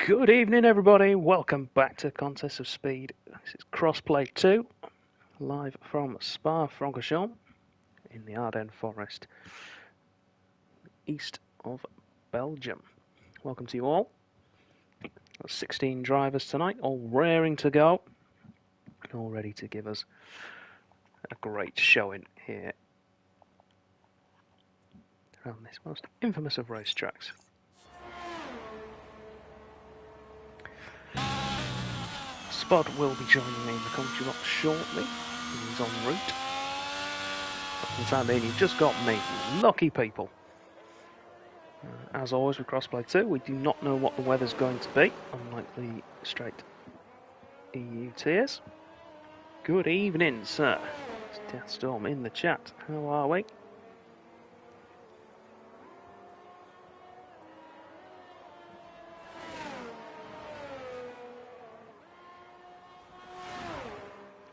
Good evening, everybody. Welcome back to Contest of Speed. This is Crossplay 2, live from Spa-Francorchamps in the Ardennes Forest, east of Belgium. Welcome to you all. 16 drivers tonight, all raring to go, all ready to give us a great showing here around this most infamous of racetracks. Spud will be joining me in the commentary box shortly. He's en route. But for the time being, you've just got me. Lucky people. As always with Crossplay 2, we do not know what the weather's going to be, unlike the straight EU tiers. Good evening, sir. It's Deathstorm in the chat. How are we?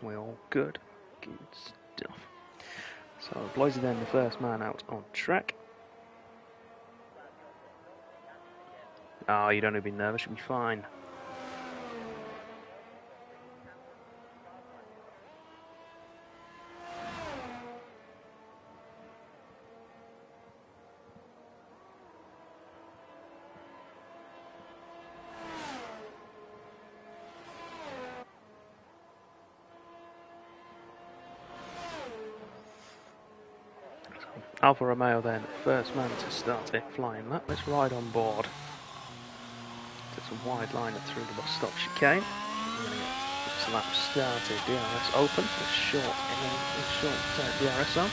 We're all good. Good stuff. So, Bloisy then the first man out on track. Oh, you don't need to be nervous, you'll be fine. Alfa Romeo then, first man to start it flying lap. Let's ride on board. It's a wide line through the bus stop chicane. We're going to get this lap started. DRS open. It's short DRS on.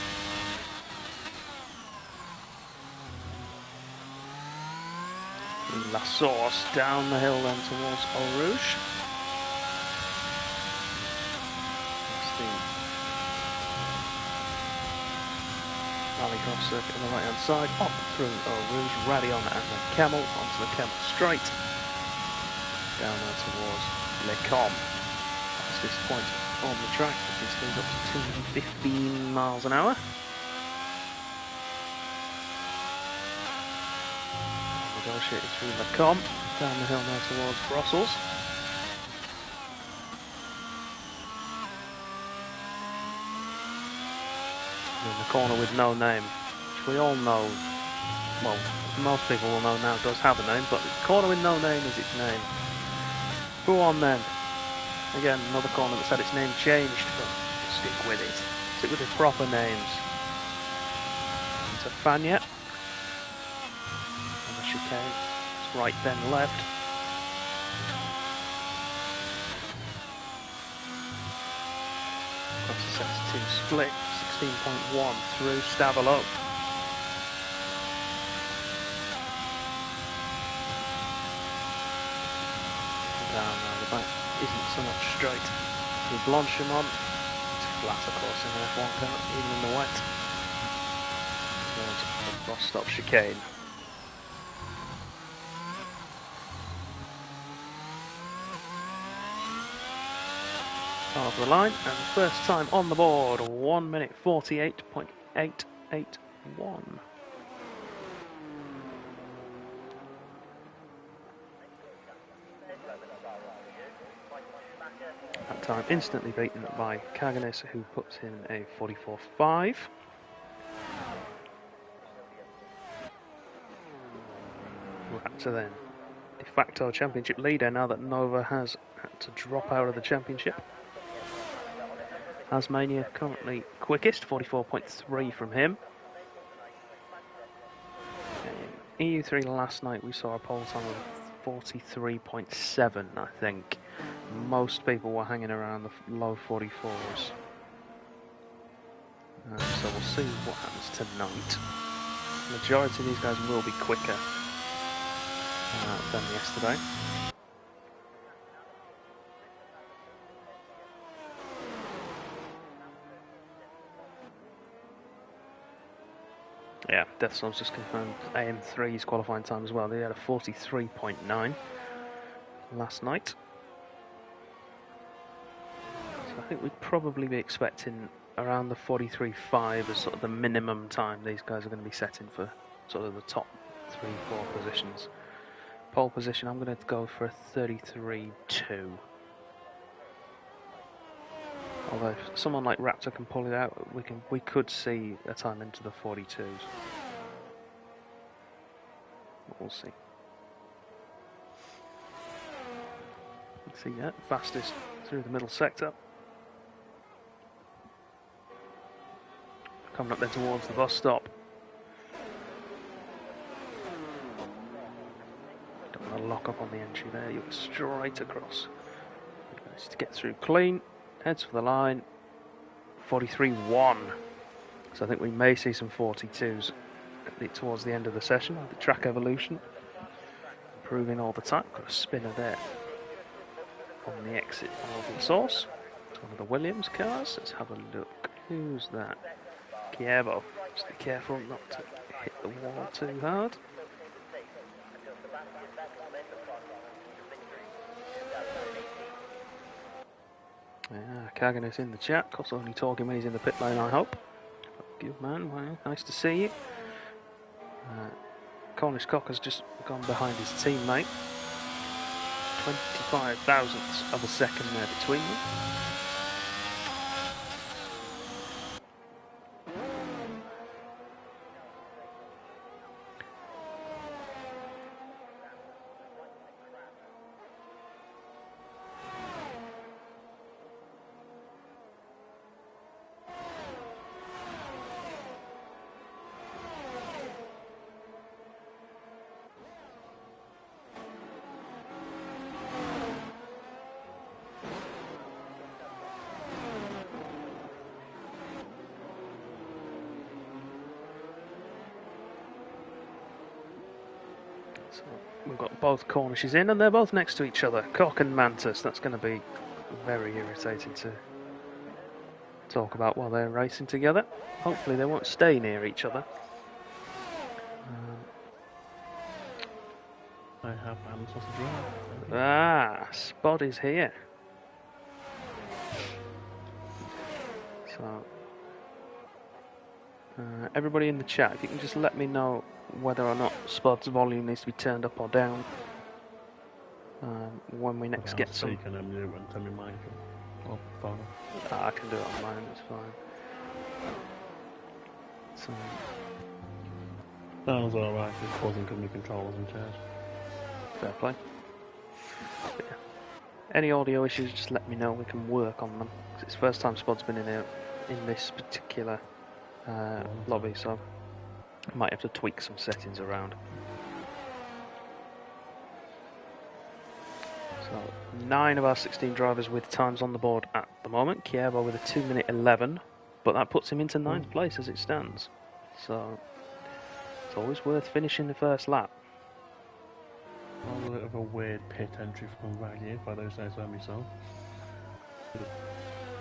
La Source down the hill then towards Eau Rouge. Rally cross circuit on the right hand side, up through Eau Rouge, Radion and then Camel, onto the Camel straight, down there towards Les Combes. Fastest point on the track, which is speed up to 215 miles an hour. Negotiated through Les Combes, down the hill now towards Brussels. In the corner with no name, which we all know, well, most people will know now does have a name, but the corner with no name is its name. Go on then. Again, another corner that said its name changed, but stick with it. Stick with the proper names. Into Fagnet. And the chicane. It's right then left. Across the sector 2 split. 16.1 through Stavelot. Down now, the back isn't so much straight. With Blanchimont, it's flat of course in the F1 car, even in the wet. Towards the cross stop chicane. Of the line, and the first time on the board, 1 minute 48.881. That time instantly beaten by Kaganis, who puts in a 44.5. Raptor then, de facto championship leader now that Nova has had to drop out of the championship. Tasmania currently quickest, 44.3 from him. In EU3 last night we saw a pole time of 43.7, I think. Most people were hanging around the low 44s. So we'll see what happens tonight. The majority of these guys will be quicker than yesterday. Yeah, Deathstorm's just confirmed AM3's qualifying time as well. They had a 43.9 last night. So I think we'd probably be expecting around the 43.5 as sort of the minimum time these guys are going to be setting for sort of the top 3-4 positions Pole position, I'm going to go for a 33.2. Although if someone like Raptor can pull it out, we could see a time into the 42s. We'll see. Let's see, yeah, fastest through the middle sector. Coming up then towards the bus stop. Don't want to lock up on the entry there, you're straight across. Nice to get through clean, heads for the line. 43.1. So I think we may see some 42s towards the end of the session with the track evolution. Improving all the time. Got a spinner there on the exit of the source. One of the Williams cars. Let's have a look. Who's that? Kievo. Just be careful not to hit the wall too hard. Yeah, Kagan is in the chat. Of course, only talking when he's in the pit lane, I hope. Good man, well, nice to see you. Cornish Cock has just gone behind his teammate. 25 thousandths of a second there between them. So we've got both Cornishes in, and they're both next to each other. Cock and Mantis. That's going to be very irritating to talk about while they're racing together. Hopefully they won't stay near each other. I have answers to drive. Ah, Spot is here. So everybody in the chat, if you can just let me know whether or not Spot's volume needs to be turned up or down when we next get some. Can and tell me mine or phone. I can do it on mine, it's fine. So, sounds alright, just causing company controllers and chairs. Fair play. But yeah. Any audio issues, just let me know, we can work on them. It's the first time Spot's been in here in this particular lobby, so I might have to tweak some settings around. So 9 of our 16 drivers with times on the board at the moment. Kievo with a 2:11, but that puts him into 9th place as it stands. So it's always worth finishing the first lap. A bit of a weird pit entry from Raggy, if I don't say so myself.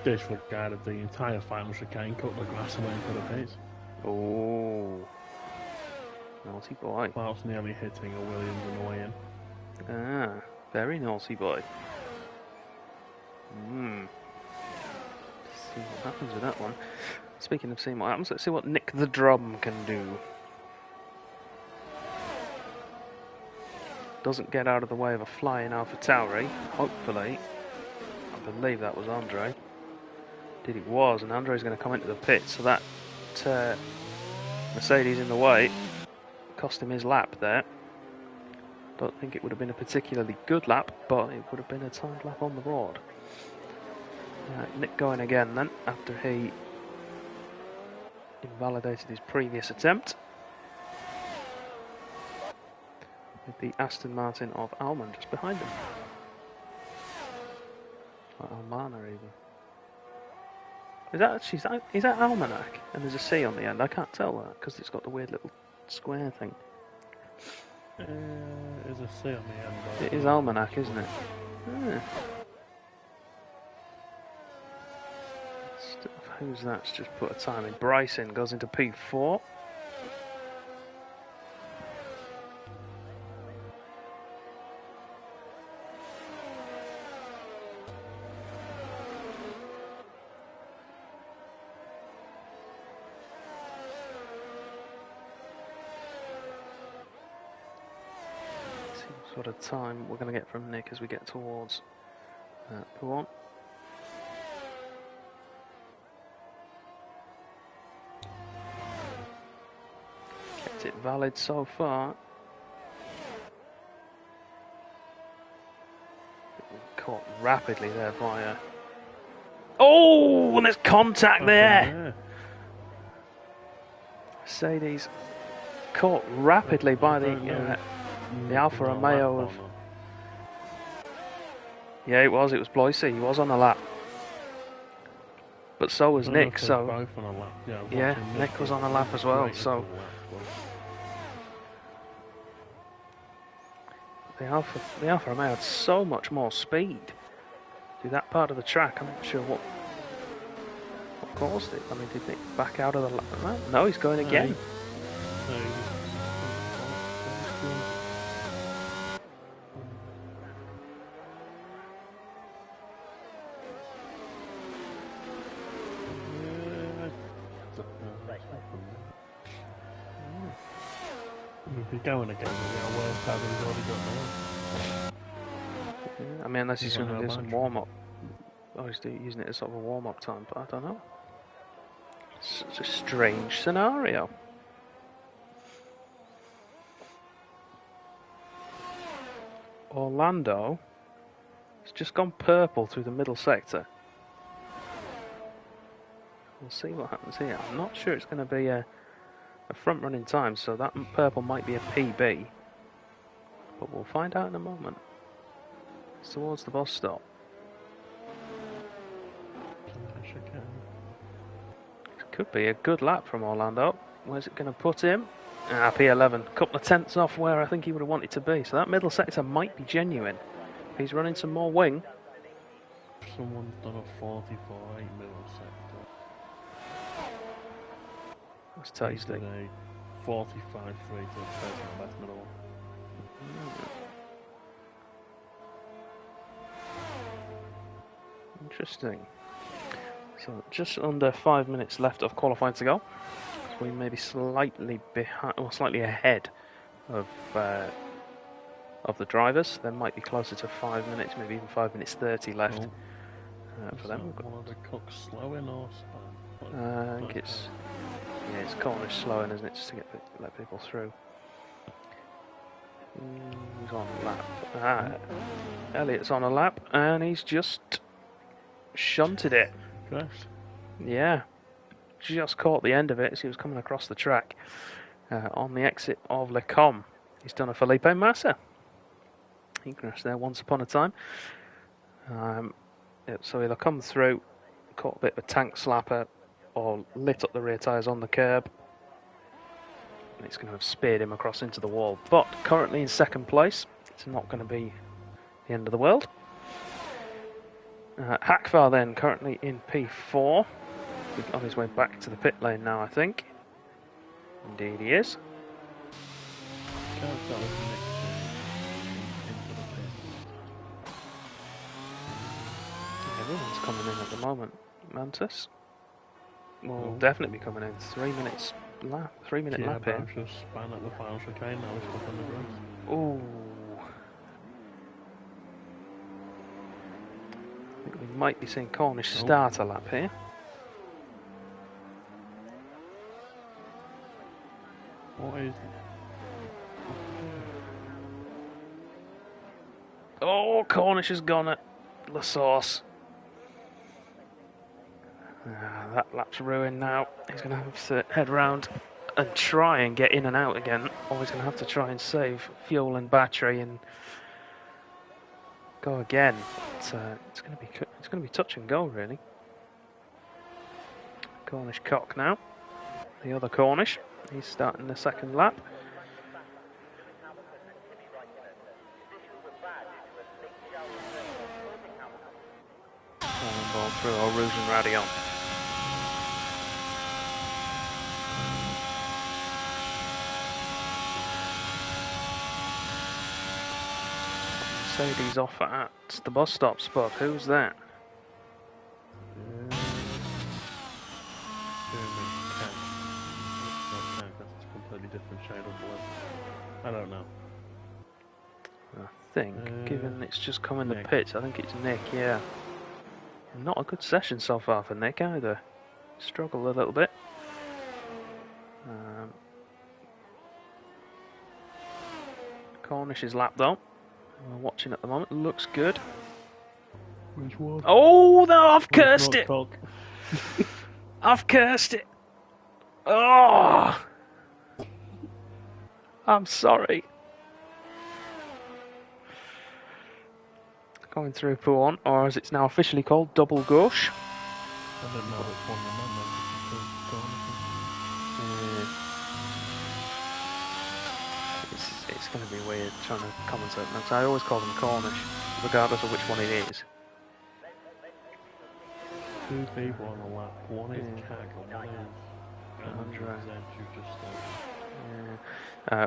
Disregarded the entire final chicane, cut the grass away for the pit. Oh, naughty boy. Whilst nearly hitting a Williams on the way in. Ah, very naughty boy. See what happens with that one. Speaking of seeing what happens, let's see what Nick the Drum can do. Doesn't get out of the way of a flying AlphaTauri, hopefully. I believe that was Andre. Indeed it was, and Andre's going to come into the pit, so that Mercedes in the way cost him his lap there. Don't think it would have been a particularly good lap, but it would have been a timed lap on the board. Nick going again then, after he invalidated his previous attempt. With the Aston Martin of Alman just behind him. Or Almana even. Is that Almanac? And there's a C on the end. I can't tell that because it's got the weird little square thing. There's a C on the end. It is Almanac, isn't it? Yeah. Who's that's just put a time in? Bryson goes into P4. sort of time we're going to get from Nick as we get towards Pouan. Kept it valid so far. Caught rapidly there by oh, and there's contact there. Mercedes caught rapidly by the Alfa Romeo of... Yeah, it was Bloise. He was on the lap. But so was Nick, so... Yeah, Nick was on the lap as well, so... The Alfa Romeo had so much more speed through that part of the track. I'm not sure what caused it. I mean, did Nick back out of the lap? No, he's going again. If he's going again, he'll work out he's already got now. I mean, unless he's going to do some warm-up. Oh, he's using it as sort of a warm-up time, but I don't know. It's a strange scenario. Orlando has just gone purple through the middle sector. We'll see what happens here. I'm not sure it's going to be a front-running time, so that purple might be a PB. But we'll find out in a moment. It's towards the bus stop. It could be a good lap from Orlando. Where's it going to put him? P11. Couple of tenths off where I think he would have wanted to be. So that middle sector might be genuine. If he's running some more wing. Someone's done a 44.8 middle sector. That's tasty. A 45.3 to the first and last middle. Interesting. So just under 5 minutes left of qualifying to go. So we may be slightly behind, or slightly ahead of the drivers. There might be closer to 5 minutes, maybe even 5 minutes 30 left for them. One of the cooks slowing or spun? I think it's Cornish slowing, isn't it, just to let people through. He's on a lap. Elliott's on a lap, and he's just shunted it. Gosh. Yeah, just caught the end of it as he was coming across the track on the exit of Le Com. He's done a Felipe Massa. He crashed there once upon a time. So he'll come through, caught a bit of a tank slapper, or lit up the rear tyres on the curb. And it's going to have speared him across into the wall. But currently in second place, it's not going to be the end of the world. Hakvar then currently in P4. He's on his way back to the pit lane now, I think. Indeed he is. Everyone's coming in at the moment. Mantis will definitely be coming in. 3 minutes lap. 3 minute lap in. Just span at the final chicane, now he's stuck on the grass. Ooh. I think we might be seeing Cornish start a lap here. What is... Oh, Cornish has gone at La Source. That lap's ruined now. He's going to have to head round and try and get in and out again. Or he's going to have to try and save fuel and battery and go again. But, it's going to be touch and go, really. Cornish cock now. The other Cornish. He's starting the second lap. Ball through Rouge and Radion. Mercedes off at the bus stop spot. Who's that? That's a completely different shade of blue. I don't know. I think, given it's just come in the Nick. pits, I think it's Nick, yeah. Not a good session so far for Nick either. Struggled a little bit. Cornish is lap though. We're watching at the moment. Looks good. Which one? Oh no! I've Well, cursed it's it. not cock. I've cursed it. Oh! I'm sorry. Going through P1, or as it's now officially called, double gauche. I don't know which one the man It's going to be weird trying to commentate because I always call them Cornish, regardless of which one it is. Two people on the lap. One is Yeah. Cag and one is Andre. you just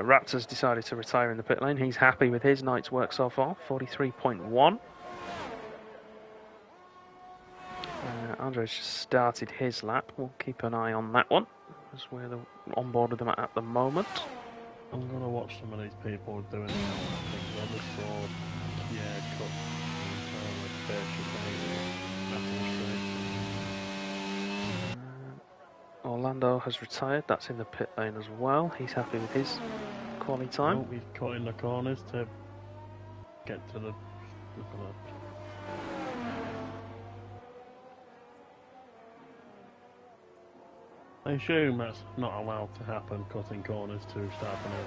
Raptor's decided to retire in the pit lane. He's happy with his night's work so far, 43.1. Andre's just started his lap. We'll keep an eye on that one, as we're on board with them at the moment. I'm going to watch some of these people doing it. I just saw cut Orlando has retired. That's in the pit lane as well. He's happy with his quality time. Oh, he's cut in the corners to get to the I assume that's not allowed to happen, cutting corners to start a new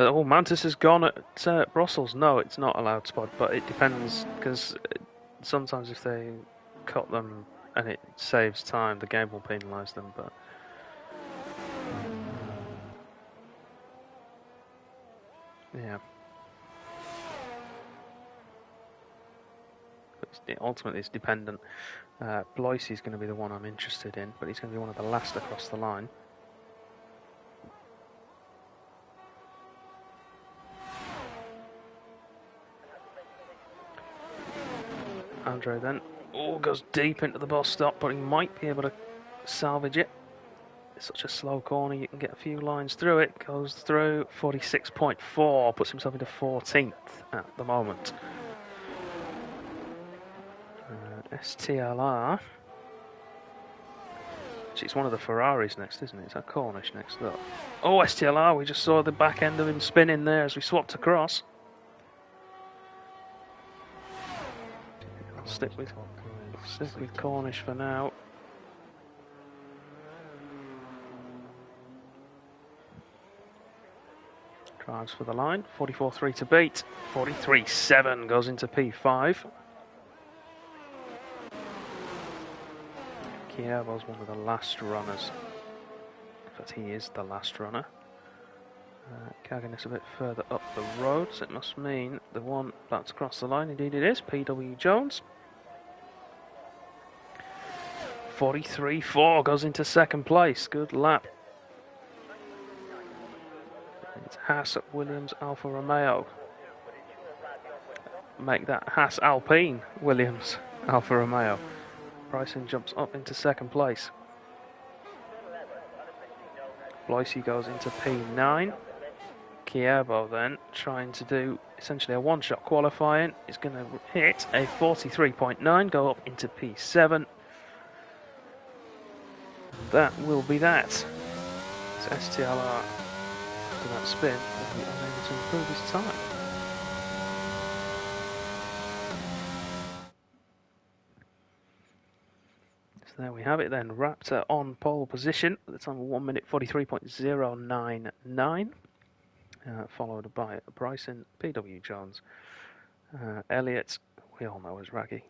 lap. Mantis has gone at Brussels. No, it's not allowed spot, but it depends because sometimes if they cut them and it saves time, the game will penalise them. But yeah, ultimately it's dependent. Blois is going to be the one I'm interested in, but he's going to be one of the last across the line. Andre then goes deep into the bus stop, but he might be able to salvage it. It's such a slow corner, you can get a few lines through it. Goes through 46.4, puts himself into 14th at the moment. STLR, which is one of the Ferraris next, isn't it? It's a Cornish next up. Oh, STLR, we just saw the back end of him spinning there as we swapped across. I'll stick with Cornish for now. Drives for the line, 44.3 to beat, 43.7 goes into P5. Kievo's one of the last runners. In fact, he is the last runner. Kagan is a bit further up the road, so it must mean the one about to cross the line. Indeed it is, PW Jones. 43.4 goes into second place. Good lap. It's Haas, Williams, Alfa Romeo. Make that Haas Alpine, Williams, Alfa Romeo. Bryson jumps up into second place. Blois goes into P9. Kievo then trying to do essentially a one-shot qualifying. Is going to hit a 43.9, go up into P7. That will be that. So STLR, after that spin, will be unable to improve his time. So there we have it then. Raptor on pole position at the time of 1 minute 43.099. Followed by Bryson, PW Jones, Elliott, we all know as Raggy.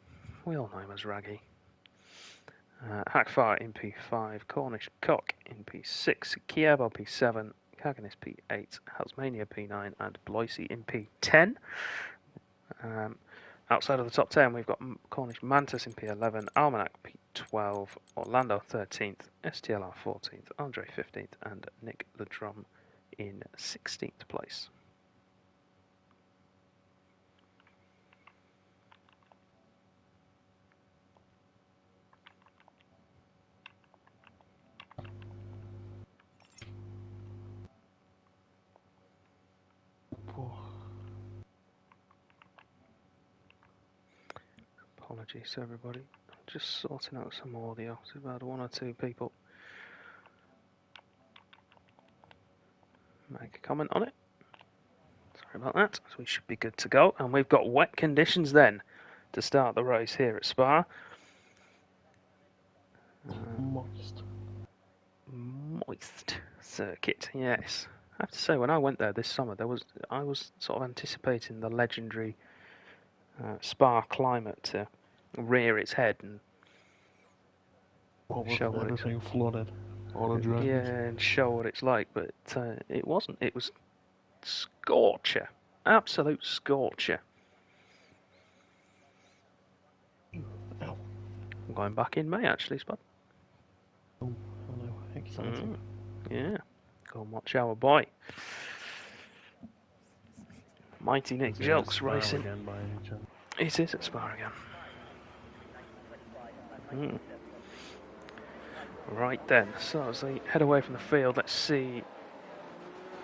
Hackfire in P5, Cornish Cock in P6, Kievo P7, Kaganis P8, Halsmania P9, and Blois in P10. Outside of the top 10, we've got Cornish Mantis in P11, Almanac P12, Orlando 13th, STLR 14th, Andre 15th, and Nick the Drum in 16th place. Apologies to everybody. I'm just sorting out some audio. There's about 1 or 2 people make a comment on it. Sorry about that. So we should be good to go. And we've got wet conditions then to start the race here at Spa. Moist circuit, yes. I have to say, when I went there this summer, I was sort of anticipating the legendary Spa climate to rear its head and show what everything flooded, all the drains. yeah, and show what it's like. But it wasn't. It was scorcher, absolute scorcher. Ow. I'm going back in May actually, Spud. Oh no, exciting. Yeah, go and watch our boy. Mighty Nick Jokes racing. Again by any chance? It is at Spa again. Right then, so as they head away from the field, let's see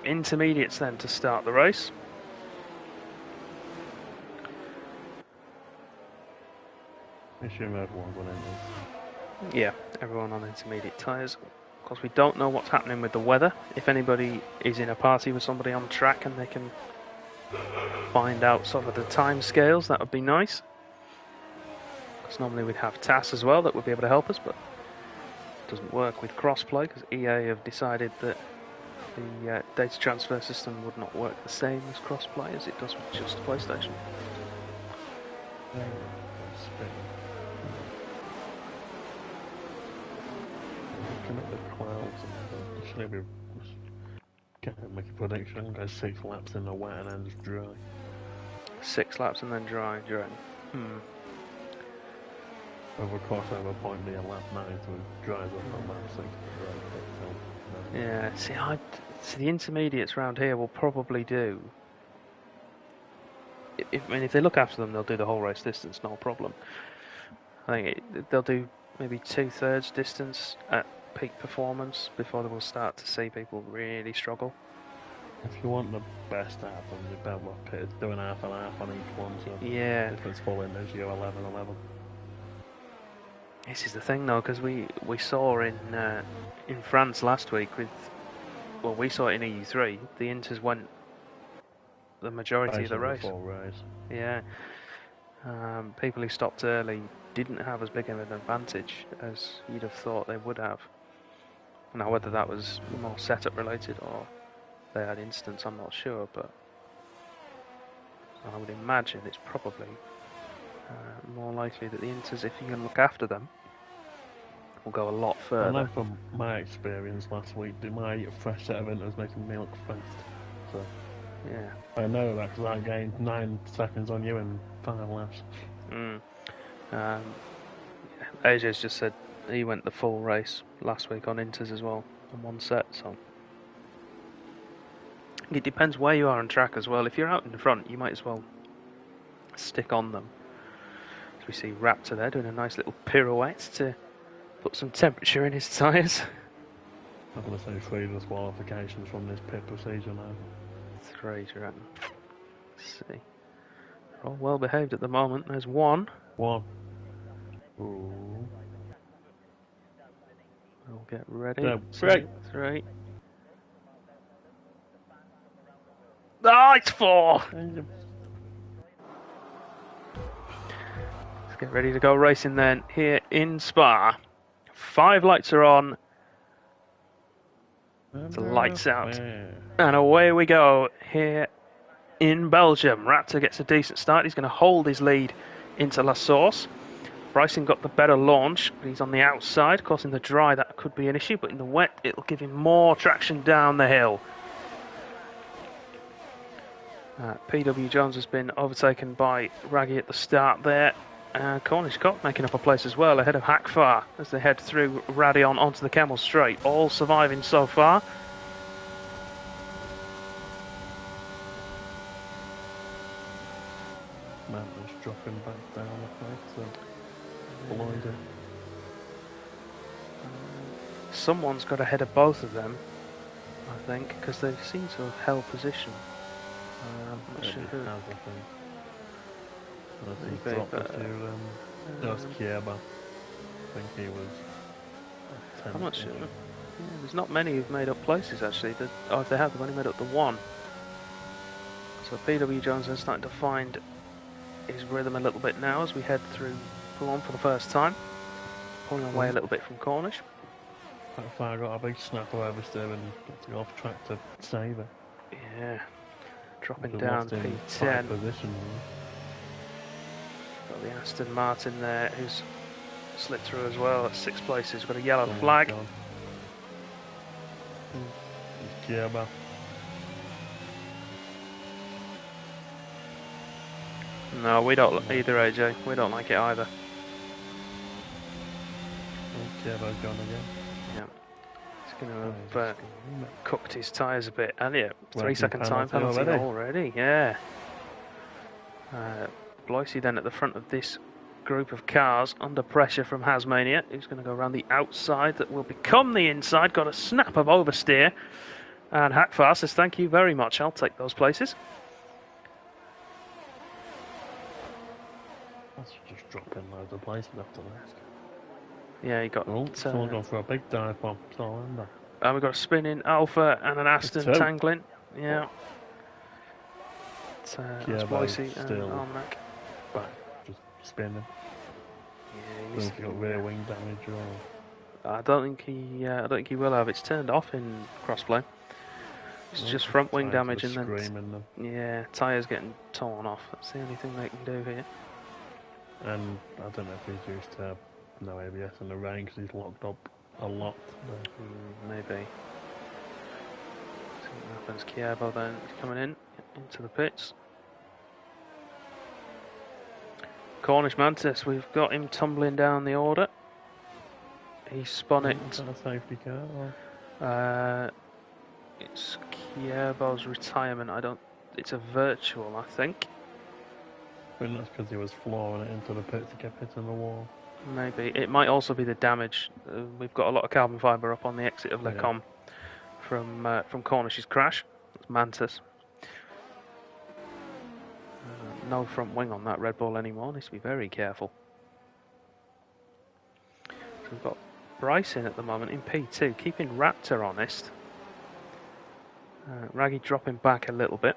intermediates then to start the race. I assume everyone's on it. Yeah, everyone on intermediate tyres. Of course, we don't know what's happening with the weather. If anybody is in a party with somebody on track and they can find out sort of the time scales, that would be nice. Because normally we'd have TAS as well that would be able to help us, but it doesn't work with crossplay because EA have decided that the data transfer system would not work the same as crossplay as it does with just PlayStation. Looking at the clouds, actually we can't make a prediction. Go 6 laps in the wet and then just dry. 6 laps and then dry. Over crossover point be a lap 9, so it dries up on lap 6. Yeah, see, the intermediates round here will probably do. If they look after them, they'll do the whole race distance, no problem. I think they'll do maybe 2/3 distance at peak performance before they will start to see people really struggle. If you want the best out of them, you better look at doing half and half on each one. So yeah. If it's full in, there's you 11-11. This is the thing though, because we saw in France last week we saw it in EU3. The Inters went the majority of the race. Full race. Yeah. People who stopped early didn't have as big of an advantage as you'd have thought they would have. Now, whether that was more setup related or they had instance, I'm not sure, but I would imagine it's probably more likely that the Inters, if you can look after them, will go a lot further. I know from my experience last week, my fresh set of Inters making me look fast. So yeah, I know that because I gained 9 seconds on you in 5 laps. AJ's just said he went the full race last week on Inters as well, on one set, so it depends where you are on track as well. If you're out in front, you might as well stick on them. As we see Raptor there doing a nice little pirouette to put some temperature in his tyres. I'm going to say 3 disqualifications from this pit procedure now. 3, do you reckon? Let's see. They're all well behaved at the moment. There's 1. 1. Ooh. We'll get ready. 3. 3. Ah, it's 4! Let's get ready to go racing then here in Spa. 5 lights are on. The lights out. And away we go here in Belgium. Raptor gets a decent start. He's going to hold his lead into La Source. Bryson got the better launch, but he's on the outside. Of course, in the dry, that could be an issue, but in the wet, it'll give him more traction down the hill. PW Jones has been overtaken by Raggy at the start there. Cornish Cop making up a place as well, ahead of Hackfar as they head through Radion onto the Camel Straight. All surviving so far. Manda's dropping back down the place, so blinded. Someone's got ahead of both of them, I think, because they seem to have held position. I'm not sure who. Maybe, but That was Kieba. I think he was I'm not 10th. sure. Yeah, there's not many who've made up places actually. Oh, if they have, they've only made up the one. So PW Jones is starting to find his rhythm a little bit now as we head through Poulon for the first time. Pulling away a little bit from Cornish. That far got a big snap of oversteer and got to go off track to save it. Yeah, dropping But down lost in P10. 5 positions. Got the Aston Martin there who's slipped through as well at 6 places. Got a yellow Oh flag. It's Kieba. No, we don't either, AJ. We don't like it either. Oh, Kieba's gone again. Yeah. He's going to have cooked his tyres a bit. And yeah, 3-second time penalty penalty already. Yeah. Bloisey then at the front of this group of cars under pressure from Hasmania, who's going to go around the outside that will become the inside. Got a snap of oversteer. And Hackfar says, thank you very much. I'll take those places. That's just dropping loads of places after this. Yeah, he got... someone gone for a big dive bomb. And we've got a spinning Alpha and an Aston tangling. Yeah. That's Bloisey and Armnack. Back, just spinning. Yeah, he's got rear wing damage or... I don't think he will have. It's turned off in crossplay. It's just front wing damage and then yeah, tyres getting torn off. That's the only thing they can do here. And I don't know if he's used to no ABS in the rain because he's locked up a lot. Maybe. See what happens. Kiebo then coming into the pits. Cornish Mantis, we've got him tumbling down the order. He spun it. Is that a safety car? It's Kiebo's retirement. It's a virtual, I think. I think that's because he was flooring it into the pit to get hitting the wall. Maybe. It might also be the damage. We've got a lot of carbon fibre up on the exit of Lecom from Cornish's crash. It's Mantis. No front wing on that Red Bull anymore. Needs to be very careful. So we've got Bryce in at the moment in P2, keeping Raptor honest. Raggy dropping back a little bit.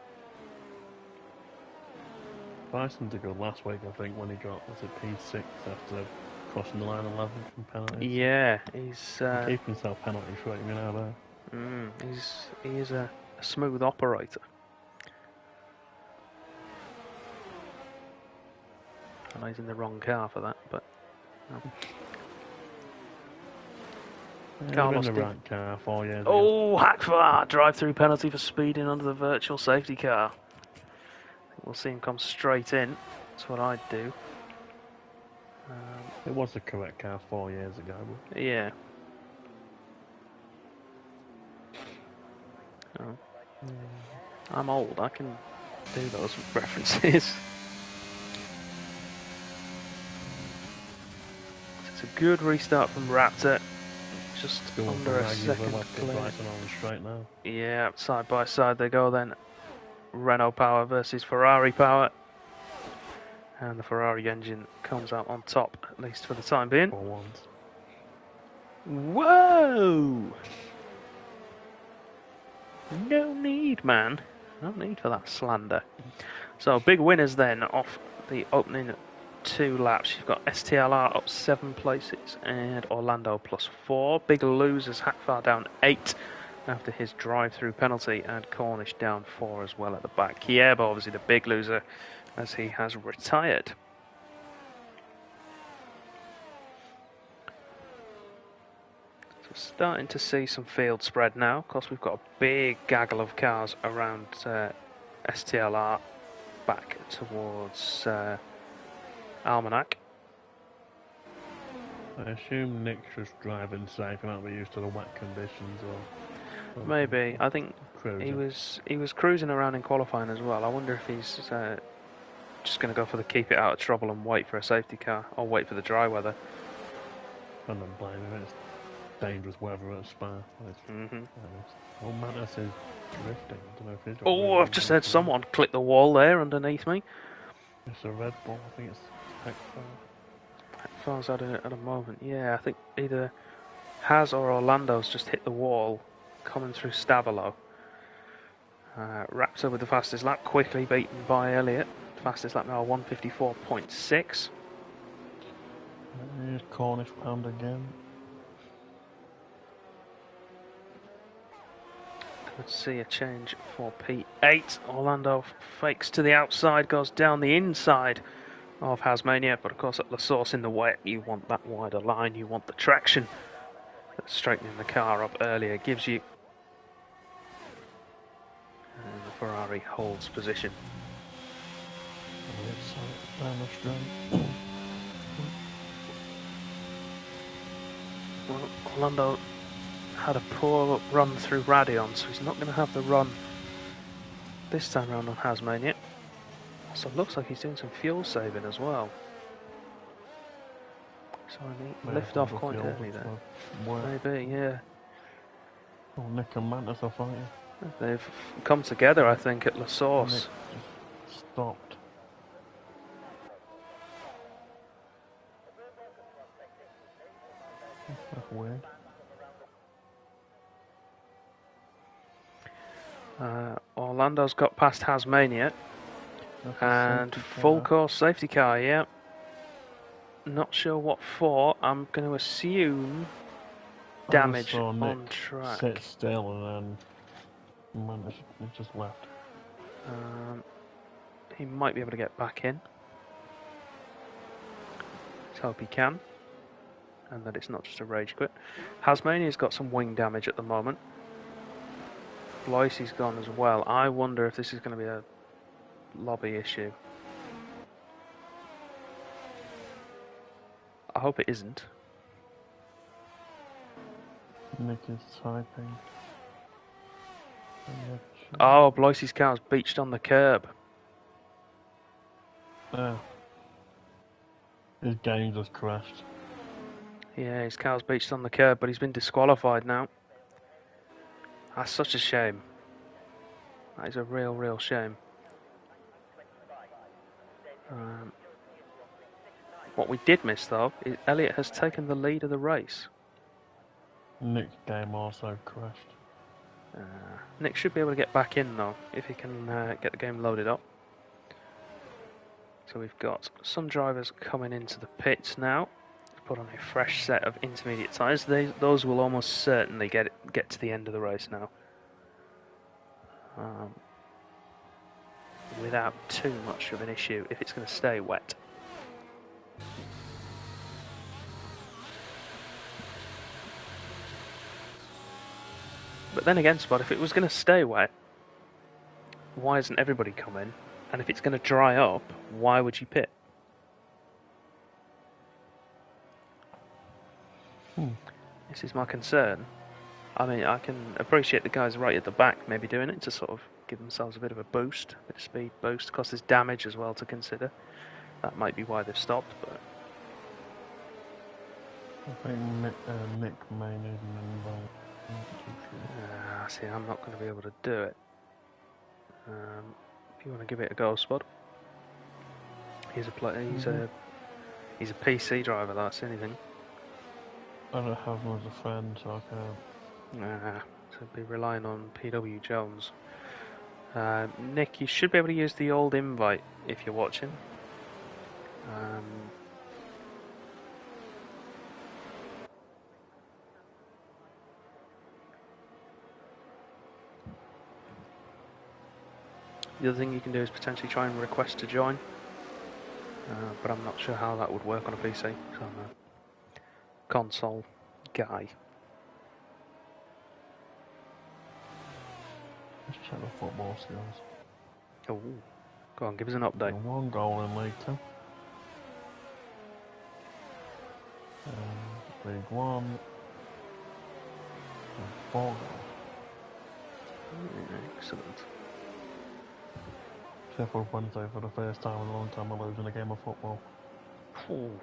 Bryson did good last week, I think, when he got, was it P6 after crossing the line 11 from penalties? Yeah, he's... keeping himself penalty free, you know, there. He is a smooth operator. I know he's in the wrong car for that, but... No. Carlos in the right car 4 years ago. Oh, Hackfar! Drive-through penalty for speeding under the virtual safety car. I think we'll see him come straight in. That's what I'd do. It was the correct car 4 years ago. But... yeah. Oh. I'm old. I can do those references. It's a good restart from Raptor. Just under a second clear. Straight now. Yeah, side by side they go then. Renault power versus Ferrari power. And the Ferrari engine comes out on top, at least for the time being. For once. Whoa! No need, man. No need for that slander. So, big winners then off the opening 2 laps. You've got STLR up 7 places and Orlando +4. Big losers, Hackfar down 8 after his drive-through penalty, and Cornish down 4 as well at the back. Kiebo obviously the big loser as he has retired. So we're starting to see some field spread now. Of course, we've got a big gaggle of cars around STLR back towards Almanac. I assume Nick's just driving safe. He might be used to the wet conditions, or maybe. I think cruising. he was cruising around in qualifying as well. I wonder if he's just going to go for the keep it out of trouble and wait for a safety car, or wait for the dry weather. I don't blame him. It's dangerous weather at Spa. Oh, Mantis is drifting. I don't know if he's. Oh, I've just heard someone click the wall there underneath me. It's a Red Bull. I think it's Hackfar. far as at a moment. Yeah, I think either Has or Orlando's just hit the wall, coming through Stavilo. Raptor with the fastest lap, quickly beaten by Elliott. Fastest lap now 154.6. Here's Cornish round again. Could see a change for P8. Orlando fakes to the outside, goes down the inside of Hasmania, but of course at La Source in the wet, you want that wider line, you want the traction. Straightening the car up earlier gives you. And the Ferrari holds position. Down the straight. Well, Orlando had a poor run through Radion, so he's not going to have the run this time around on Hasmania. So it looks like he's doing some fuel saving as well. So he lift off quite early there. Maybe, yeah. Oh, Nick and Mantis are fighting. They've come together, I think, at La Source. Nick just stopped. That's weird. Orlando's got past Hasmania. And full course safety car, yeah. Not sure what for. I'm going to assume damage on track. Sit still and then Mantis just left. He might be able to get back in. Let's hope he can. And that it's not just a rage quit. Hasmania's got some wing damage at the moment. Bloisy's gone as well. I wonder if this is going to be a lobby issue. I hope it isn't. Nick is typing. Oh, Bloisy's car's beached on the curb. His game just crashed. Yeah, his car's beached on the curb, but he's been disqualified now. That's such a shame. That is a real shame. What we did miss, though, is Elliott has taken the lead of the race. Nick's game also crashed. Nick should be able to get back in, though, if he can get the game loaded up. So we've got some drivers coming into the pits now. Put on a fresh set of intermediate tyres. Those will almost certainly get to the end of the race now. Without too much of an issue if it's going to stay wet. But then again, Spot, if it was going to stay wet, why isn't everybody coming? And if it's going to dry up, why would you pit? This is my concern. I mean, I can appreciate the guys right at the back maybe doing it to sort of give themselves a bit of a boost, a bit of speed boost. Of course, there's damage as well to consider. That might be why they've stopped, but... I think Nick may need an invite. See, I'm not going to be able to do it. If you want to give it a go, Spud. He's a PC driver, that's anything. I don't have him as a friend, so I can't. So be relying on PW Jones. Nick, you should be able to use the old invite if you're watching. The other thing you can do is potentially try and request to join. But I'm not sure how that would work on a PC. So I'm a console guy. Let's check the football skills. Oh, go on, give us an update. One goal in League 2. League 1. 4 goals. Excellent. Sheffield Wednesday for the first time in a long time are losing a game of football. Ooh.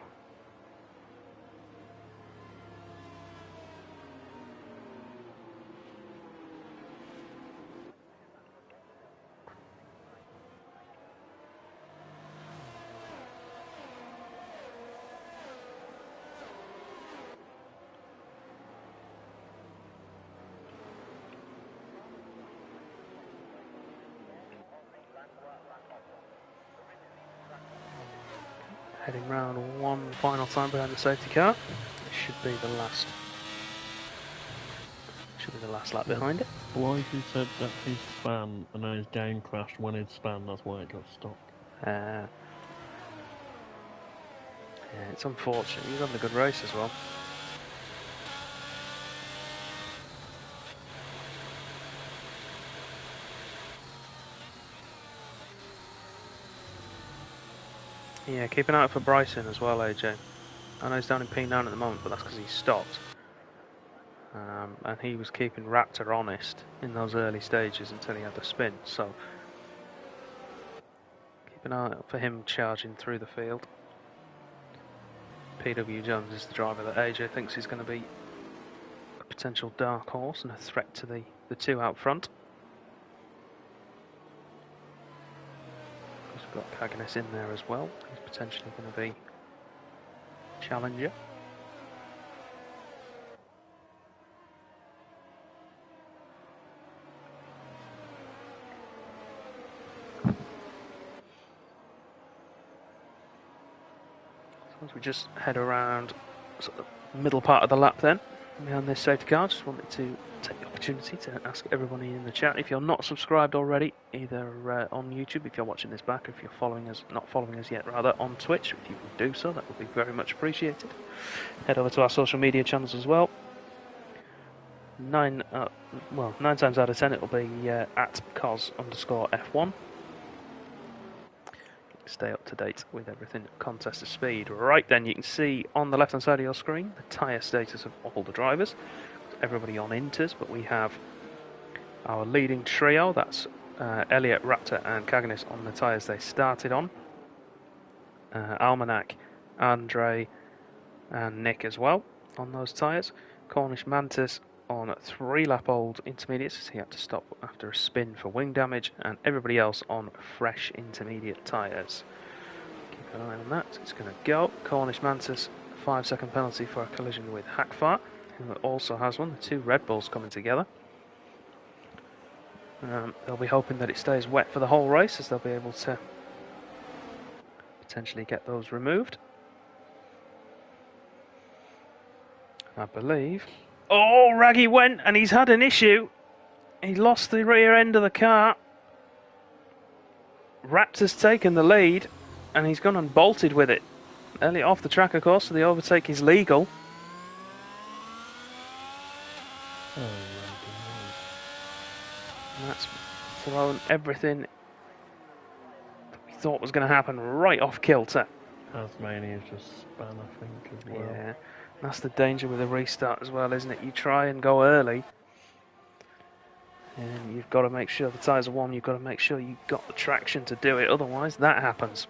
Heading round one final time behind the safety car. It should be the last. Should be the last lap behind it. Why he said that he span and then his game crashed when he'd span, that's why it got stuck. Yeah, it's unfortunate. He's having a good race as well. Yeah, keep an eye out for Bryson as well, AJ. I know he's down in P9 at the moment, but that's because he stopped. And he was keeping Raptor honest in those early stages until he had the spin, so keep an eye out for him charging through the field. PW Jones is the driver that AJ thinks is going to be a potential dark horse and a threat to the two out front. We've got Caganis in there as well. He's potentially going to be challenger. As we just head around sort of the middle part of the lap then, behind this safety car, just wanted to take the opportunity to ask everybody in the chat, if you're not subscribed already, either on YouTube, if you're watching this back, or if you're following us, not following us yet, rather, on Twitch, if you would do so, that would be very much appreciated. Head over to our social media channels as well. 9 times out of 10 it'll be at cos_F1. Stay up to date with everything contest of speed. Right then, you can see on the left hand side of your screen the tyre status of all the drivers. Everybody on inters, but we have our leading trio, that's Elliot, Raptor and Caganis on the tyres they started on. Almanac, Andre and Nick as well on those tyres. Cornish Mantis on 3-lap-old intermediates, as he had to stop after a spin for wing damage, and everybody else on fresh intermediate tyres. Keep an eye on that, it's going to go. Cornish Mantis, 5-second penalty for a collision with Hackfart, who also has one. The two Red Bulls coming together. They'll be hoping that it stays wet for the whole race, as they'll be able to potentially get those removed. I believe. Oh, Raggy went, and he's had an issue. He lost the rear end of the car. Raptor's taken the lead, and he's gone and bolted with it. Elliot off the track, of course, so the overtake is legal. And that's thrown everything that we thought was going to happen right off kilter. Tasmania's just spun, I think, as well. Yeah, that's the danger with a restart as well, isn't it? You try and go early, and you've got to make sure the tyres are warm, you've got to make sure you've got the traction to do it, otherwise that happens.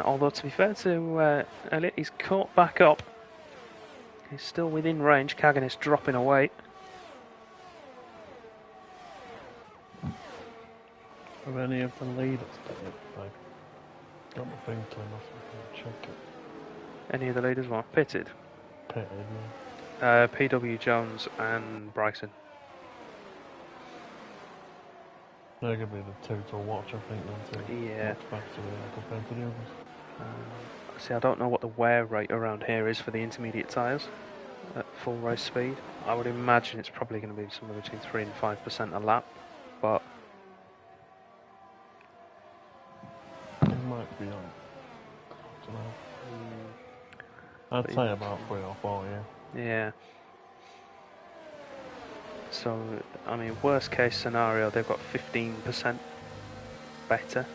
Although, to be fair to Elliot, he's caught back up. He's still within range. Caganis dropping away. Have any of the leaders done it? Like, got the thing turned off, I can check it. Any of the leaders were pitted? Pitted, yeah. PW Jones and Bryson. They're going to be the two to watch, I think, then, to yeah. watch back to compared to the others. See, I don't know what the wear rate around here is for the intermediate tyres at full race speed. I would imagine it's probably going to be somewhere between 3 and 5% a lap, but it might be on. I don't know. I'd say about 3 or 4, yeah. Yeah. So, I mean, worst case scenario, they've got 15% better.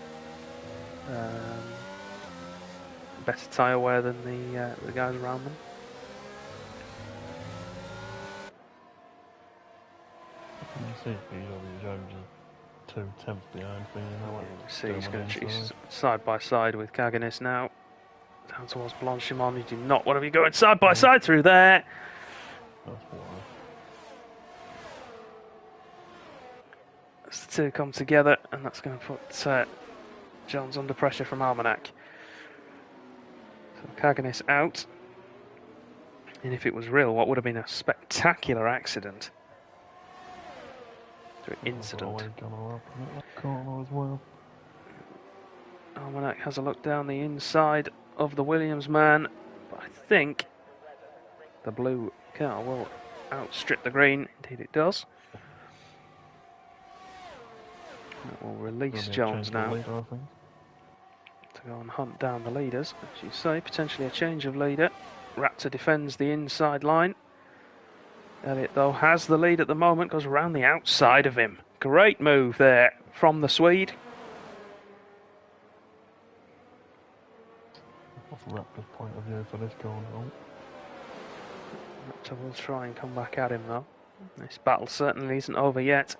Better tyre wear than the guys around them. You see PW Jones is 2/10 behind me, you know what? See, he's going to side by side with Caganis now. Down towards Blanchimont. You do not want to be going side by side through there. That's why. As the two come together, and that's going to put Jones under pressure from Almanac. So Caganis out. And if it was real, what would have been a spectacular accident? Incident. Corner as well. Almanac has a look down the inside of the Williams man, but I think the blue car will outstrip the green. Indeed it does. That will release Jones now leader, I think. to go and hunt down the leaders. As you say, potentially a change of leader. Raptor defends the inside line. Elliott, though, has the lead at the moment, goes around the outside of him. Great move there from the Swede. What's Raptor's point of view for this corner? Raptor will try and come back at him, though. This battle certainly isn't over yet.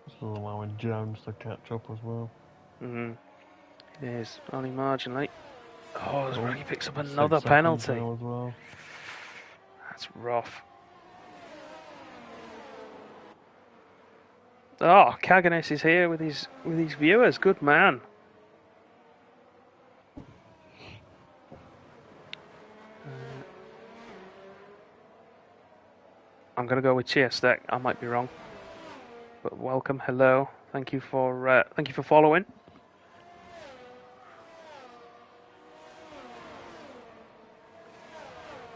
This is allowing Jones to catch up as well. It is, only marginally. Oh, as Raggy picks up another penalty. As well. That's rough. Oh, Kaganes is here with his viewers. Good man. I'm going to go with Cheerstek. I might be wrong, but welcome, hello. Thank you for following.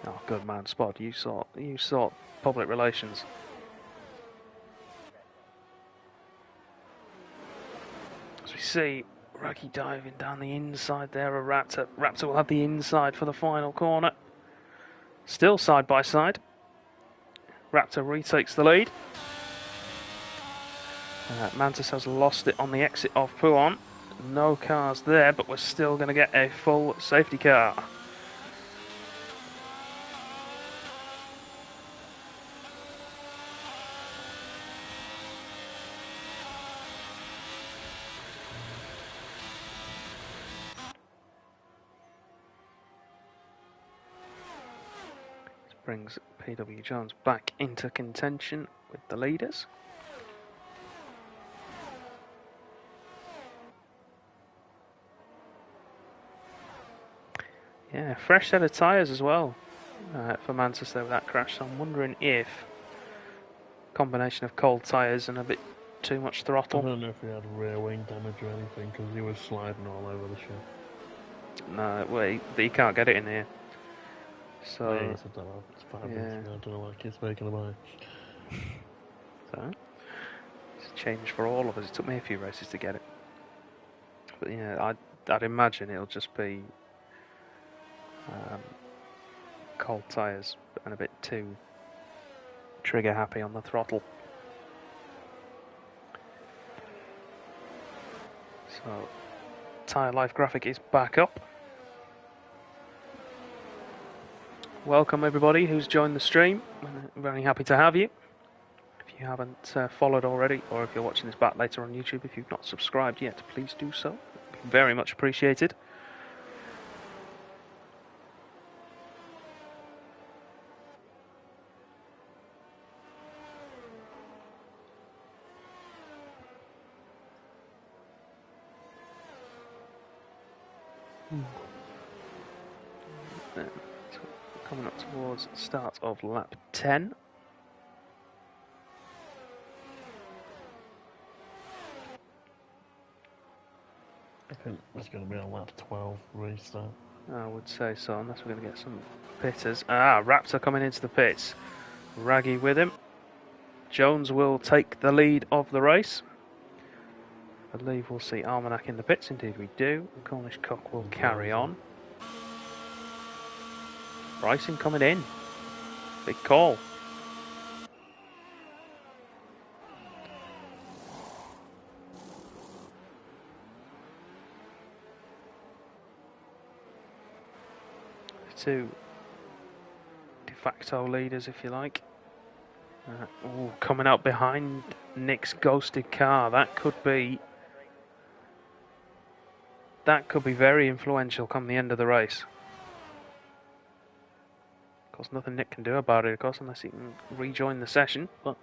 Oh, good man, Spot. You sort public relations. As we see Raggy diving down the inside there of Raptor. Raptor will have the inside for the final corner. Still side by side. Raptor retakes the lead. Mantis has lost it on the exit of Pouon. No cars there, but we're still going to get a full safety car. Brings PW Jones back into contention with the leaders. Yeah, fresh set of tyres as well for Mantis there with that crash. So I'm wondering if combination of cold tyres and a bit too much throttle. I don't know if he had rear wing damage or anything because he was sliding all over the ship. No, well, he can't get it in here. So yeah, it's fabulous. Yeah. I don't know what he's making about it. So it's a change for all of us. It took me a few races to get it, but yeah, I'd imagine it'll just be cold tyres and a bit too trigger happy on the throttle. So tyre life graphic is back up. Welcome everybody who's joined the stream. I'm very happy to have you. If you haven't followed already, or if you're watching this back later on YouTube, if you've not subscribed yet, please do so. Very much appreciated. Coming up towards the start of lap 10. I think it's going to be a lap 12 restart. I would say so, unless we're going to get some pitters. Raptor coming into the pits. Raggy with him. Jones will take the lead of the race. I believe we'll see Almanac in the pits. Indeed we do. The Cornish Cock will carry on. Bryson coming in. Big call. Two de facto leaders, if you like. Coming out behind Nick's ghosted car. That could be very influential come the end of the race. Of course, nothing Nick can do about it, of course, unless he can rejoin the session. But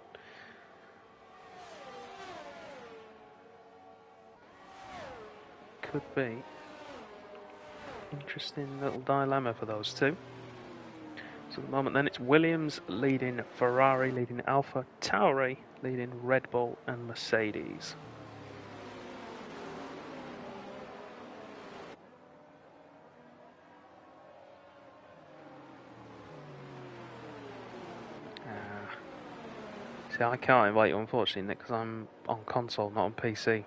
could be interesting little dilemma for those two. So at the moment then it's Williams leading Ferrari, leading Alpha Tauri, leading Red Bull and Mercedes. See, I can't invite you, unfortunately, Nick, because I'm on console, not on PC.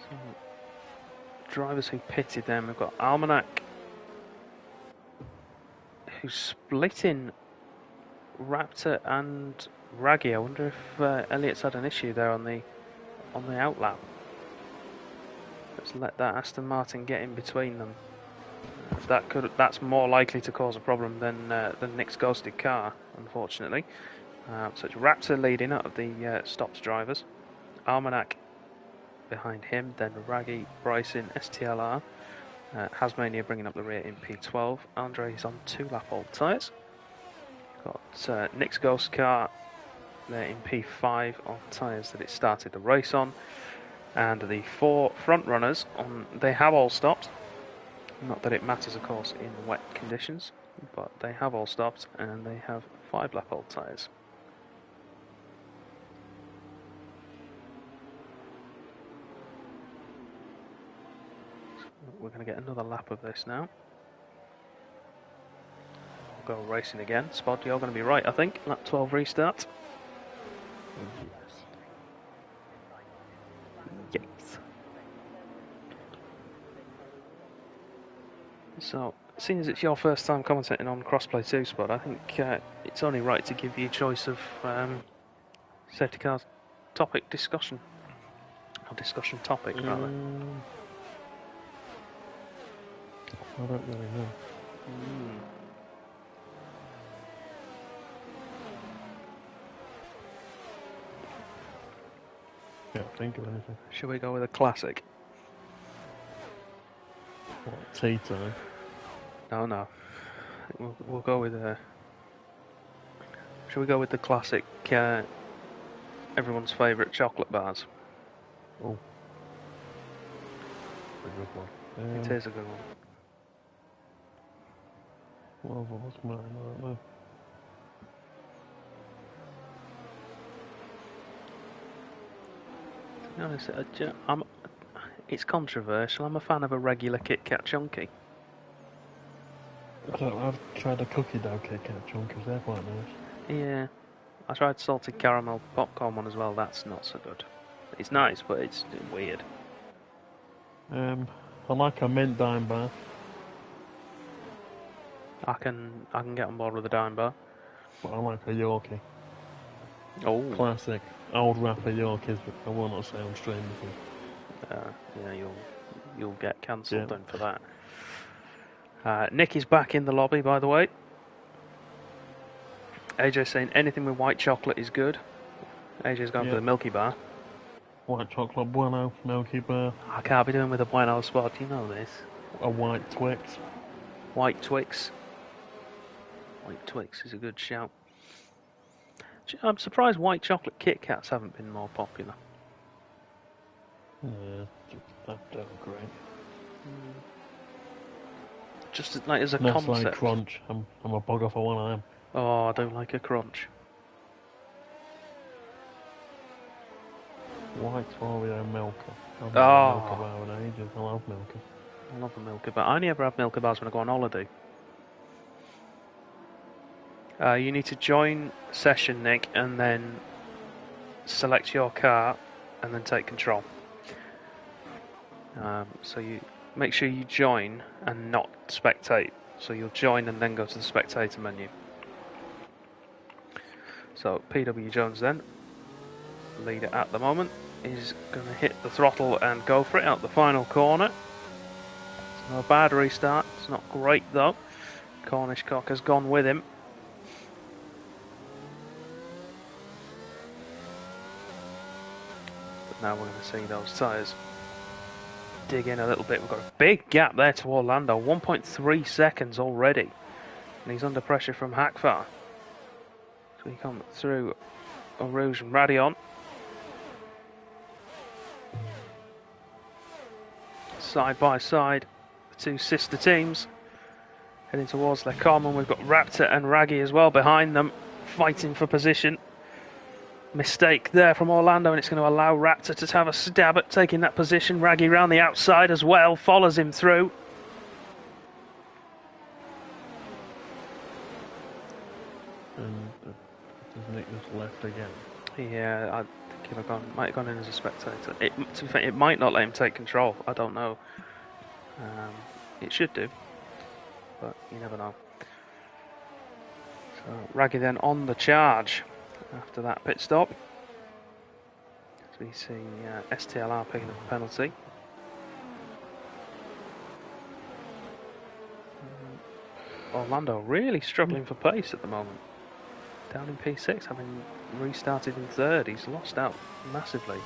So, drivers who pitted them, we've got Almanac, who's splitting Raptor and Raggy. I wonder if Elliot's had an issue there on the outlap. Let's let that Aston Martin get in between them. That's more likely to cause a problem than Nick's ghosted car, unfortunately. So it's Raptor leading out of the stopped drivers. Almanac behind him, then Raggy, Bryson, STLR. Hasmania bringing up the rear in P12. Andre's on 2-lap old tyres. Got Nick's ghost car there in P5 on tyres that it started the race on. And the 4 front runners, they have all stopped. Not that it matters, of course, in wet conditions, but they have all stopped and they have 5-lap old tyres. So we're going to get another lap of this now. We'll go racing again. Spod, you're going to be right, I think. Lap 12 restart. Yes. So, seeing as it's your first time commentating on Crossplay 2, Spod, I think it's only right to give you a choice of safety car topic discussion. Or discussion topic, rather. I don't really know. Can't think of anything. Should we go with a classic? What, tea time? No. We'll go with a. Should we go with the classic? Everyone's favourite chocolate bars. Oh, a good one. It is a good one. What was mine? I don't know. To be honest, it's controversial. I'm a fan of a regular Kit Kat chunky. I've tried a cookie dough Kit Kat chunkies. They're quite nice. Yeah, I tried salted caramel popcorn one as well. That's not so good. It's nice, but it's weird. I like a mint dime bar. I can get on board with a dime bar. But I like a Yorkie. Oh, Classic. Old rapper Yorkies, but I will not say I'm streaming them. yeah, you'll get cancelled then for that. Nick is back in the lobby, by the way. AJ's saying anything with white chocolate is good. AJ's going for the Milky Bar. White chocolate bueno, Milky Bar. I can't be doing with a bueno Spot, you know this. A white Twix. White Twix. White Twix is a good shout. I'm surprised white chocolate Kit Kats haven't been more popular. Yeah, they're great. Just like as a Nestle concept. Crunch. I'm a bugger for one of them. Oh, I don't like a crunch. White Oreo Milka. I've Oh. had Milka bar in ages. I love Milka. I love a Milka Bar. I only ever have Milka Bars when I go on holiday. You need to join session, Nick, and then select your car, and then take control. So you make sure you join and not spectate. So you'll join and then go to the spectator menu. So PW Jones then, leader at the moment, is going to hit the throttle and go for it out the final corner. It's not a bad restart. It's not great though. Cornish Cock has gone with him. now we're going to see those tyres dig in a little bit. We've got a big gap there to Orlando, 1.3 seconds already. And he's under pressure from Hackfar. So we come through Rouge and Radion. Side by side, the two sister teams heading towards their common. We've got Raptor and Raggy as well behind them, fighting for position. Mistake there from Orlando, and it's going to allow Raptor to have a stab at taking that position. Raggy round the outside as well, follows him through. And does Nick just left again? Yeah, I think might have gone in as a spectator. To be fair, it might not let him take control. I don't know. It should do, but you never know. So Raggy then on the charge after that pit stop. As we see STLR picking up a penalty. Orlando really struggling for pace at the moment. Down in P6, having restarted in third. He's lost out massively.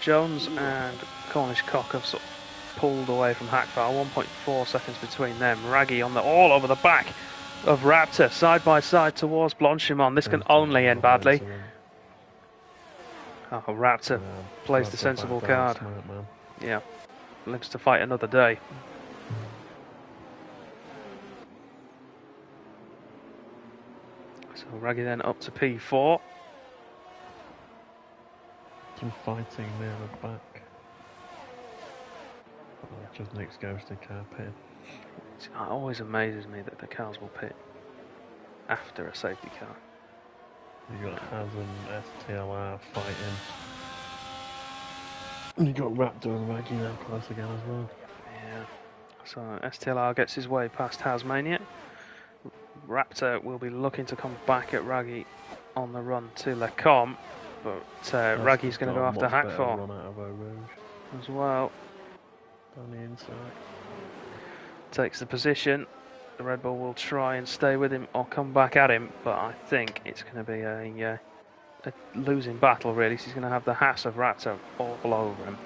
Jones and Cornish Cock have sort of pulled away from Hackfar. 1.4 seconds between them. Raggy on the all over the back of Raptor, side by side towards Blanchimont. This can only end badly. Oh, Raptor plays the sensible card. Yeah, lives to fight another day. So Raggy then up to P4. Some fighting near the back. Just Nick's ghosted car pit. It always amazes me that the cars will pit after a safety car. You got Haz and STLR fighting. And you got Raptor and Raggy now close again as well. Yeah. So STLR gets his way past Hazmania. Raptor will be looking to come back at Raggy on the run to Lecom, but Raggy's going to go after Hackfar as well. On the inside. Takes the position. The Red Bull will try and stay with him or come back at him, but I think it's going to be a losing battle really. So he's going to have the Haas of Raptor all over him.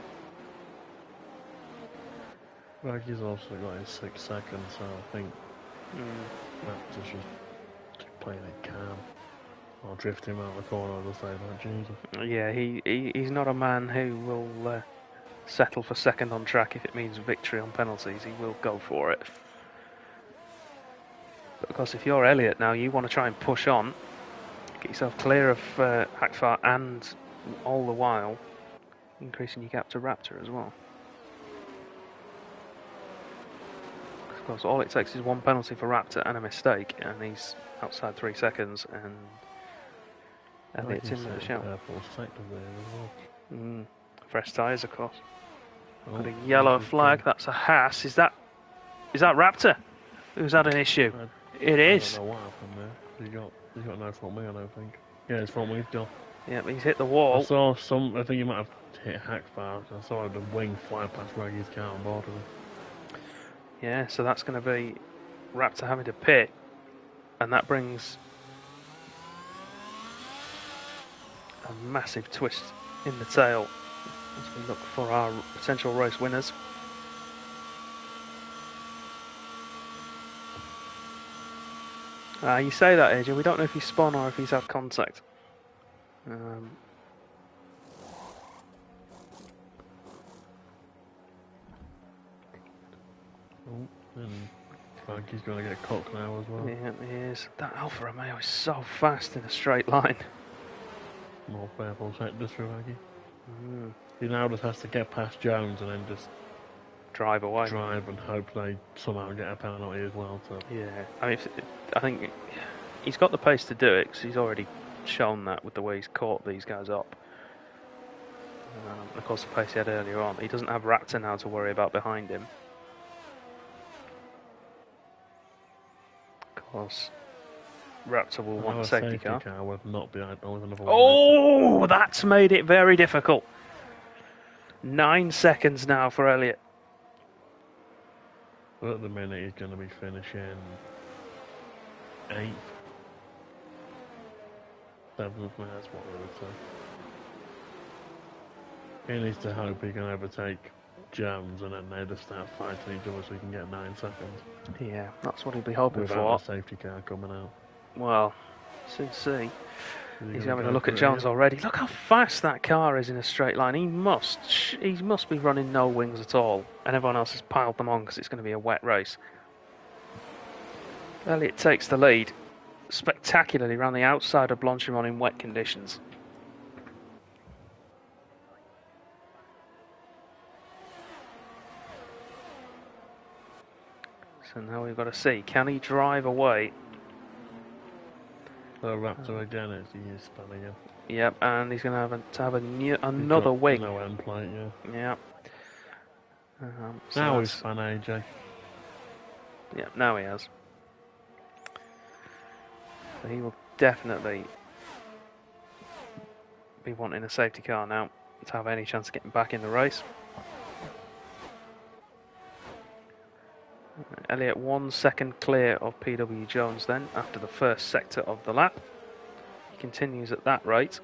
Raggy's also got his 6 seconds, so I think Raptor's just playing it calm. I'll drift him out of the corner and say that, Jesus. Yeah, he's not a man who will settle for second on track if it means victory on penalties. He will go for it. But of course, if you're Elliott now, you want to try and push on, get yourself clear of Hackfar, and all the while increasing your gap to Raptor as well. Of course, all it takes is one penalty for Raptor and a mistake, and he's outside 3 seconds, and Elliott's in with the shout. Fresh tyres, of course. Got a yellow flag. That's a Haas. Is that Raptor who's had an issue? It is. I don't know what happened there. He's got no front wing, I don't think. Yeah, his front wing's gone. Yeah, but he's hit the wall. I saw I think he might have hit Hackfar. I saw the wing fly past Raggy's car on board of him. Yeah, so that's going to be Raptor having to pit, and that brings a massive twist in the tail as we look for our potential race winners. You say that, AJ, we don't know if he's spun or if he's had contact. And Raggy's going to get cocked now as well. Yeah, he is. That Alfa Romeo is so fast in a straight line. More fairful sectors for Raggy. He now just has to get past Jones and then just drive away. Drive and hope they somehow get a penalty as well. So. Yeah, I mean, I think he's got the pace to do it because he's already shown that with the way he's caught these guys up. Of course, the pace he had earlier on. He doesn't have Raptor now to worry about behind him. Of course, Raptor will want a safety car. Would not be with another one. That's made it very difficult. 9 seconds now for Elliott. Well, at the minute he's going to be finishing 8th. 7th, that's what we would say. He needs to hope he can overtake Jones and then they just start fighting each other so he can get 9 seconds. Yeah, that's what he'll be hoping without for. a safety car coming out. Well, soon see. He's having a look at it Jones again? already. Look how fast that car is in a straight line. He must be running no wings at all. And everyone else has piled them on because it's going to be a wet race. Elliott takes the lead spectacularly around the outside of Blanchimont in wet conditions. So now we've got to see, can he drive away? The Raptor again is he is spinning him. Yep, and he's going to have another wing. No end plate, yeah. Yeah. So now he's spun AJ. Yeah, now he has. So he will definitely be wanting a safety car now to have any chance of getting back in the race. Elliott 1 second clear of PW Jones then after the first sector of the lap. He continues at that rate.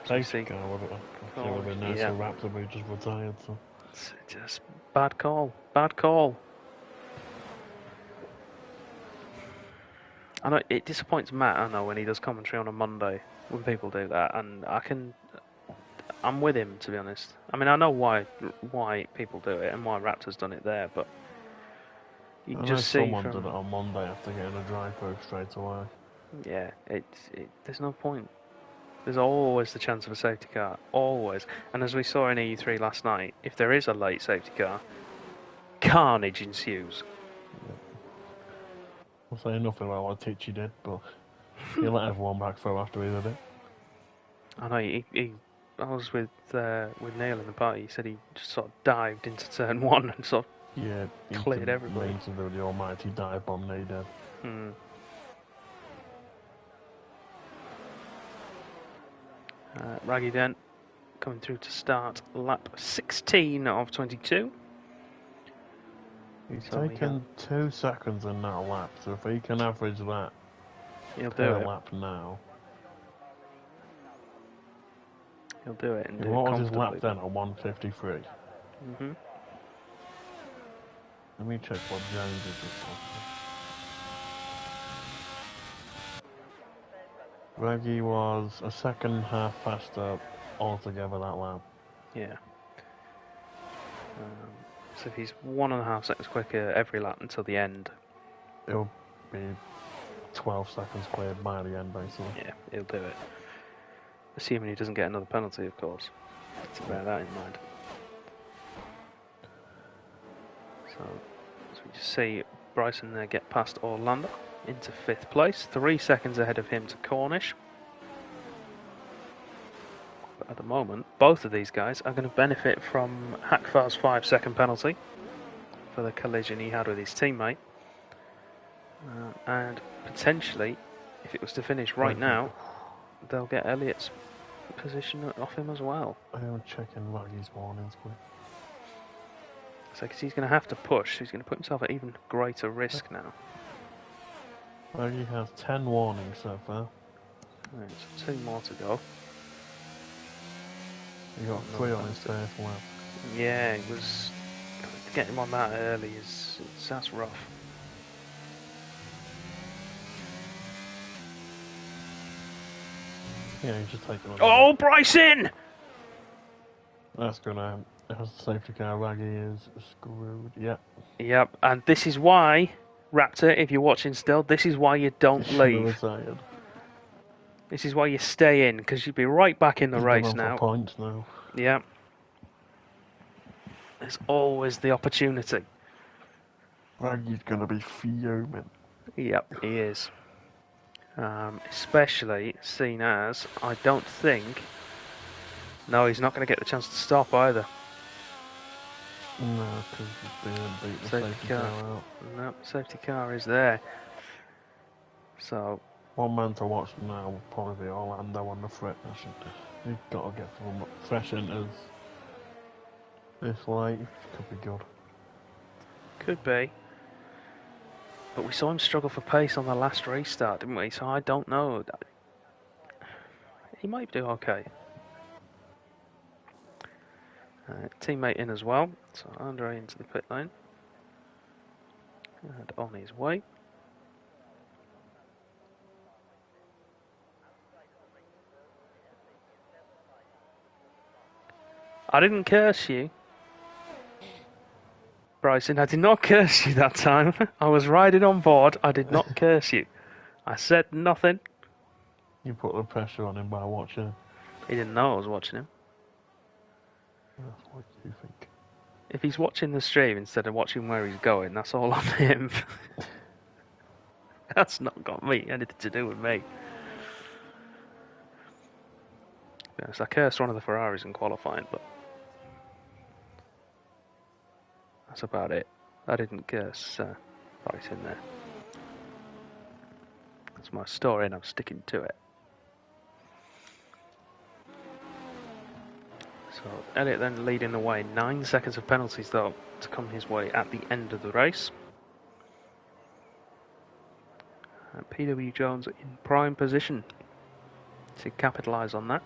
Safety car would have been nice to Raptor, but he just retired. So. It's just bad call. Bad call. I know it disappoints Matt, I know, when he does commentary on a Monday, when people do that, and I'm with him, to be honest. I mean, I know why people do it and why Raptor's done it there, but you can just see someone did it on Monday after getting a drive-through straight away. Yeah, there's no point. There's always the chance of a safety car, always. And as we saw in E3 last night, if there is a late safety car, carnage ensues. I'll say nothing about what Tichy did, but he let everyone back through after he did it. I know, I was with Neil in the party. He said he just sort of dived into turn 1 and sort of cleared everybody. To do the almighty dive bomb they did. Raggy Dent coming through to start lap 16 of 22. He's taken 2 seconds in that lap, so if he can average that per lap now. He'll do it. And what was his lap then at 153? Let me check what Jones is this time. Raggy was a second half faster altogether that lap. Yeah. So if he's 1.5 seconds quicker every lap until the end, it'll be 12 seconds cleared by the end, basically. Yeah, he'll do it. Assuming he doesn't get another penalty, of course. To bear that in mind. So, as we just see Bryson there get past Orlando into 5th place, 3 seconds ahead of him to Cornish. But at the moment, both of these guys are going to benefit from Hakfar's 5-second penalty for the collision he had with his teammate. And potentially, if it was to finish right now, they'll get Elliott's position off him as well. I am checking Raggy's warnings quick. So, because he's going to have to push, he's going to put himself at even greater risk now. Raggy has 10 warnings so far. Right, so 2 more to go. He got 3 on his first lap. Yeah, it was. To get him on that early that's rough. Yeah, he's just taking on. Oh, Bryson! That's gonna. As the safety car, Raggy is screwed. Yep. Yep, and this is why, Raptor, if you're watching still, this is why you don't leave. This is why you stay in, because you'll be right back in the race now. For points now. Yep. There's always the opportunity. Raggy's gonna be fuming. Yep, he is. Especially seen as, I don't think... No, he's not going to get the chance to stop either. No, because he didn't beat the safety car out. No, safety car is there. So... One man to watch now will probably be Orlando on the front. He's got to get some fresh enters this late. Could be good. Could be. But we saw him struggle for pace on the last restart, didn't we? So I don't know. He might do okay. Teammate in as well, so Andre into the pit lane. And on his way. I didn't curse you. Bryson, I did not curse you that time. I was riding on board, I did not curse you. I said nothing. You put the pressure on him by watching him. He didn't know I was watching him. That's what you think. If he's watching the stream instead of watching where he's going, that's all on him. That's not got me anything to do with me. Yes, I cursed one of the Ferraris in qualifying, but that's about it. I didn't curse Bryson there. That's my story and I'm sticking to it. So Elliott then leading the way. 9 seconds of penalties though to come his way at the end of the race. And PW Jones in prime position to capitalise on that.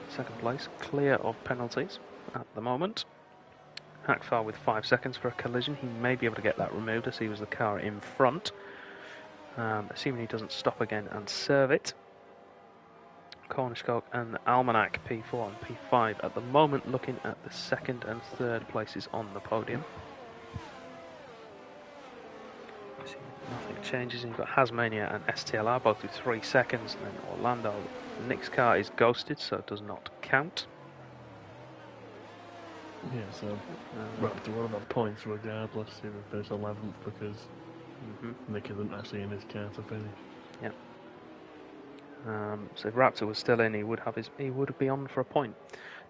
Second place, clear of penalties at the moment. Hackfar with 5 seconds for a collision. He may be able to get that removed as he was the car in front. Assuming he doesn't stop again and serve it. Cornish-Coke and Almanac P4 and P5 at the moment looking at the second and third places on the podium. Nothing changes. You've got Hasmania and STLR both with 3 seconds, and then Orlando. Nick's car is ghosted, so it does not count. Yeah, so Raptor would have had points regardless if he finished 11th because Nick isn't actually in his car to finish. Yeah. So if Raptor was still in, he would be on for a point.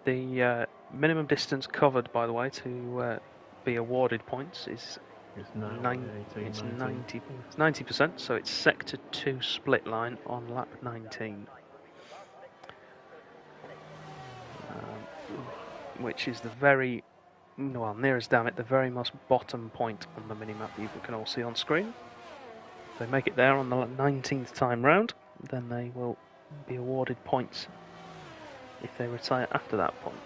The minimum distance covered, by the way, to be awarded points is it's 90%. So it's sector 2 split line on lap 19, which is the very nearest damn it, the very most bottom point on the minimap you can all see on screen. If they make it there on the 19th time round, then they will be awarded points if they retire after that point.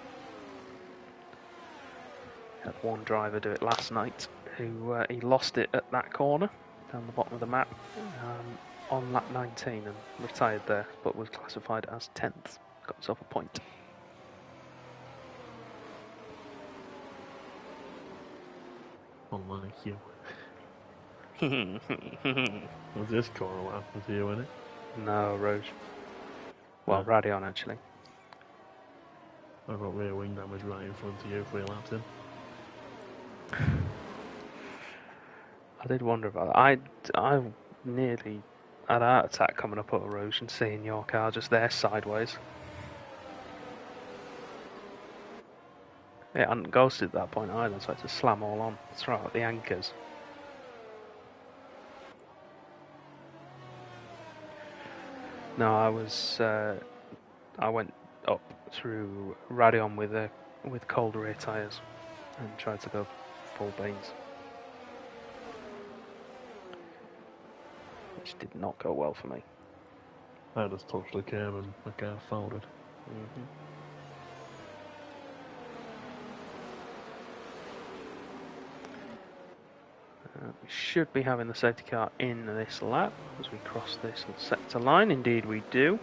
Had one driver do it last night who he lost it at that corner down the bottom of the map on lap 19 and retired there, but was classified as 10th. Got himself a point. Unlike you. Was this corner what happened to you in it? No, Rouge. Well, No. Radion actually. I got rear wing damage right in front of you 3 laps in. I did wonder about that. I nearly had a heart attack coming up at Rouge and seeing your car just there sideways. It hadn't ghosted at that point either, so I had to slam all on, throw out the anchors. No, I went up through Radion with cold rear tyres and tried to go full beans, which did not go well for me. I just touched the curb and the car folded. We should be having the safety car in this lap as we cross this sector line. Indeed we do.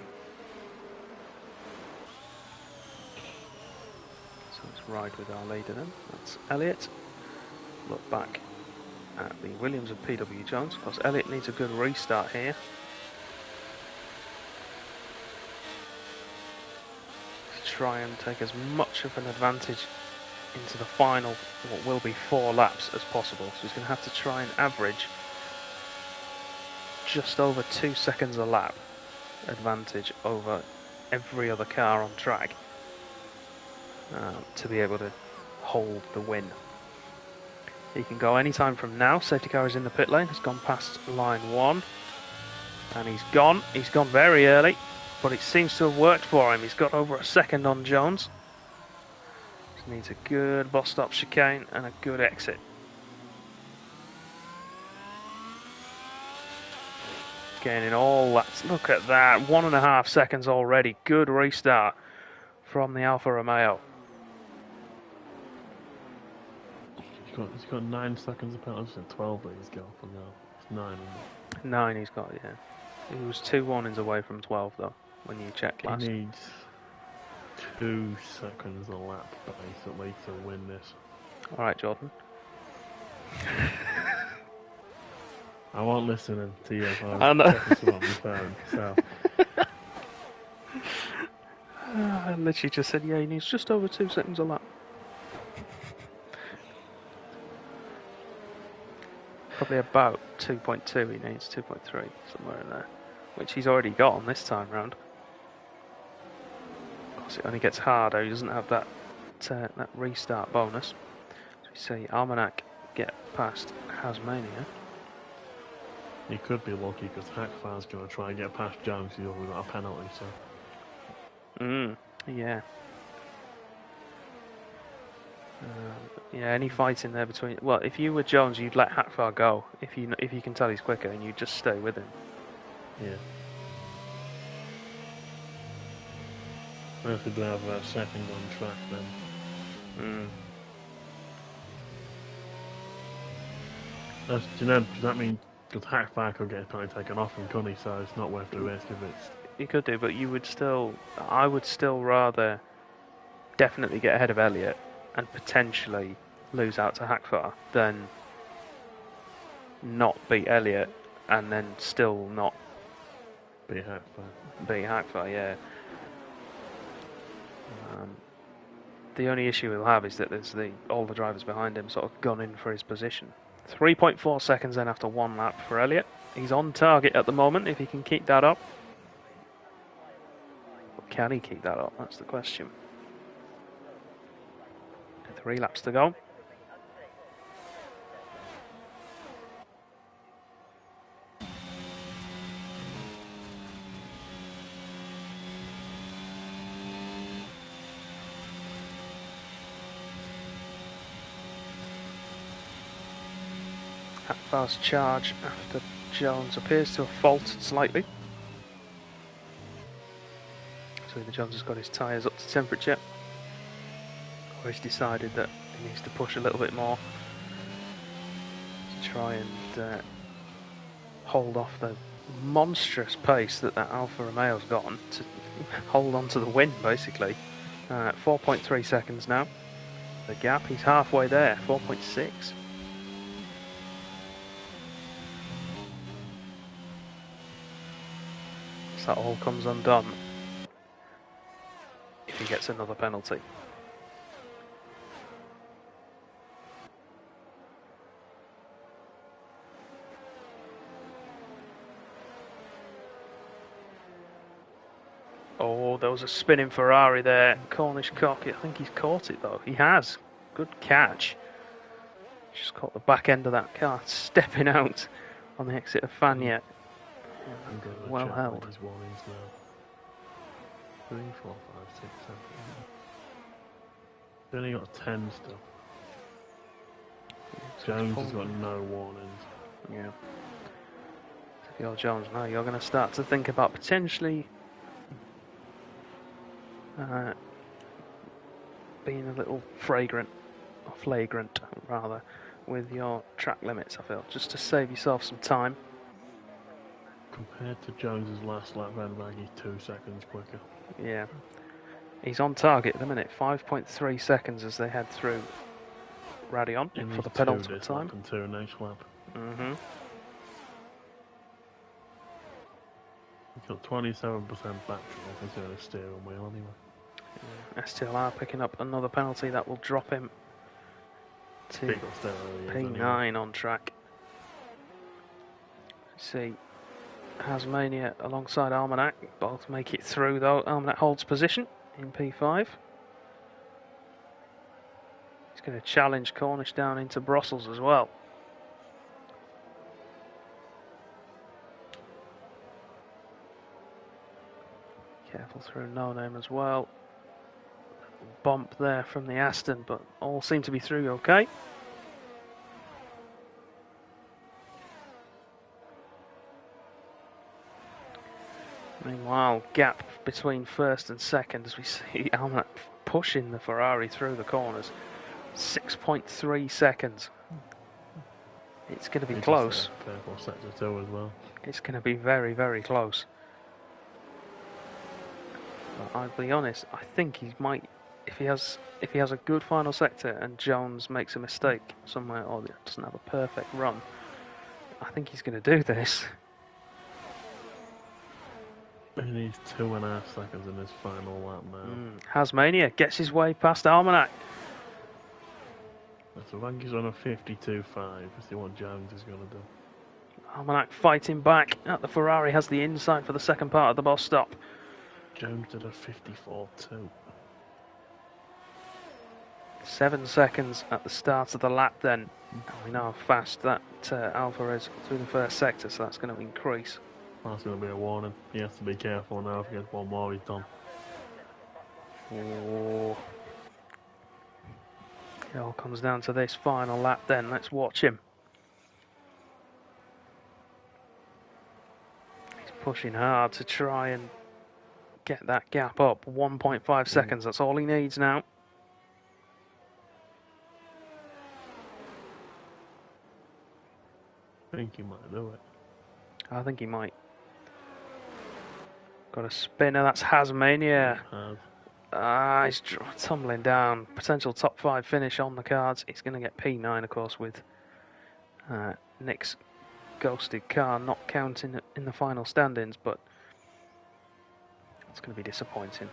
So let's ride with our leader then. That's Elliott. Look back at the Williams of PW Jones. Of course, Elliott needs a good restart here. To try and take as much of an advantage into the final, what will be 4 laps, as possible. So he's going to have to try and average just over 2 seconds a lap advantage over every other car on track to be able to hold the win. He can go anytime from now. Safety car is in the pit lane, has gone past line 1, and he's gone very early, but it seems to have worked for him. He's got over a second on Jones. Needs a good bus stop chicane and a good exit. Gaining all that. Look at that. 1.5 seconds already. Good restart from the Alfa Romeo. He's got 9 seconds of penalty. 12 that he's got for now. It's 9. 9 he's got, yeah. He was 2 warnings away from 12 though, when you checked last. He needs 2 seconds a lap basically to win this. Alright, Jordan. I won't listen to you. I know. Checking on my phone. So. I literally just said, yeah, he needs just over 2 seconds a lap. Probably about 2.2 he needs, 2.3, somewhere in there. Which he's already got on this time round. Of course, it only gets harder, he doesn't have that restart bonus. So we see Almanac get past Hasmania. He could be lucky because Hackfar's going to try and get past Jones. He's already got a penalty, so. Yeah. Yeah, any fight in there between. Well, if you were Jones, you'd let Hackfar go. If you can tell he's quicker, and you just stay with him. Yeah. If we do have a second on track, then. Does that mean because Hackfar could get his penalty taken off him, couldn't he? So it's not worth the risk if it's. You could do, but you would still. I would still rather definitely get ahead of Elliott and potentially lose out to Hackfar than not beat Elliott and then still not beat Hackfar. Beat Hackfar, yeah. The only issue he'll have is that there's all the drivers behind him sort of gunning for his position. 3.4 seconds then after 1 lap for Elliott. He's on target at the moment if he can keep that up. But can he keep that up? That's the question. 3 laps to go. Fast charge after Jones appears to have faltered slightly. So either Jones has got his tyres up to temperature, or he's decided that he needs to push a little bit more to try and hold off the monstrous pace that Alfa Romeo's got on, to hold on to the win basically. 4.3 seconds now. The gap, he's halfway there, 4.6. That all comes undone if he gets another penalty. Oh, there was a spinning Ferrari there. Cornish cock. I think he's caught it though. He has. Good catch. Just caught the back end of that car stepping out on the exit of Fagna. Well held. His warnings now. 3, 4, 5, 6, 7. He's only got 10 still. Jones has got no warnings. Yeah. If you're Jones now, you're going to start to think about potentially being a little flagrant rather, with your track limits, I feel, just to save yourself some time. Compared to Jones's last lap, Vandenberg, he's 2 seconds quicker. Yeah. He's on target at the minute, 5.3 seconds as they head through Radion for the penultimate time. And 2 next lap. He's got 27% battery considering a steering wheel anyway. Yeah. STLR picking up another penalty that will drop him to P9 on track. See Hasmania alongside Almanac, both make it through though. Almanac holds position in P5. He's going to challenge Cornish down into Brussels as well. Careful through No Name as well. Bump there from the Aston, but all seem to be through okay. Meanwhile, gap between first and second as we see Almanac pushing the Ferrari through the corners. 6.3 seconds. It's going to be close. Careful sector 2 as well. It's going to be very, very close. But I'll be honest, I think he might, if he has a good final sector and Jones makes a mistake somewhere or doesn't have a perfect run, I think he's going to do this. He needs 2.5 seconds in his final lap now. Hasmania gets his way past Almanac. So I think he's on a 52.5. See what Jones is going to do. Almanac fighting back. The Ferrari has the inside for the second part of the bus stop. Jones did a 54.2. 7 seconds at the start of the lap then. And we know how fast that Alfa is through the first sector, so that's going to increase. That's going to be a warning. He has to be careful now. If he gets one more, he's done. Oh. It all comes down to this final lap then. Let's watch him. He's pushing hard to try and get that gap up. 1.5 seconds, that's all he needs now. I think he might do it. I think he might. Got a spinner, that's Hasmania. He's tumbling down. Potential top 5 finish on the cards. He's going to get P9, of course, with Nick's ghosted car not counting in the final standings, but it's going to be disappointing.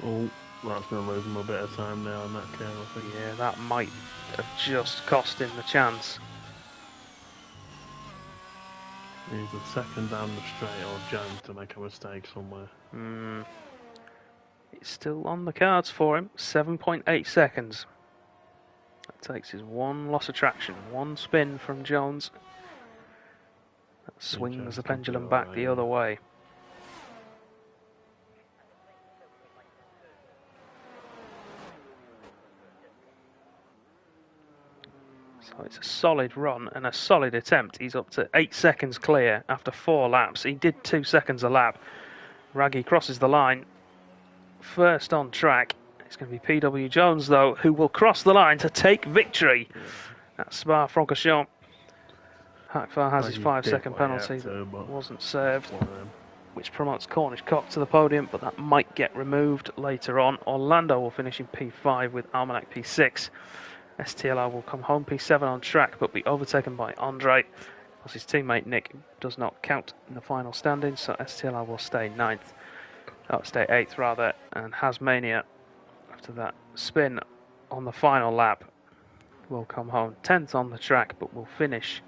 Oh, that's going to lose him a bit of time now on that car, I think. Yeah, that might have just cost him the chance. He's the second down the straight or Jones to make a mistake somewhere. It's still on the cards for him. 7.8 seconds. That takes his one loss of traction. One spin from Jones. That swings the pendulum back the other way. So it's a solid run and a solid attempt. He's up to 8 seconds clear after 4 laps. He did 2 seconds a lap. Raggy crosses the line. First on track. It's going to be PW Jones, though, who will cross the line to take victory at Spa-Francorchamps. Hakfar has his 5-second penalty that wasn't served, which promotes Cornish Cock to the podium, but that might get removed later on. Orlando will finish in P5 with Almanac P6. STLR will come home P7 on track, but be overtaken by Andre, as his teammate Nick does not count in the final standings, so STLR will stay 8th rather, and Hasmania, after that spin on the final lap, will come home 10th on the track, but will finish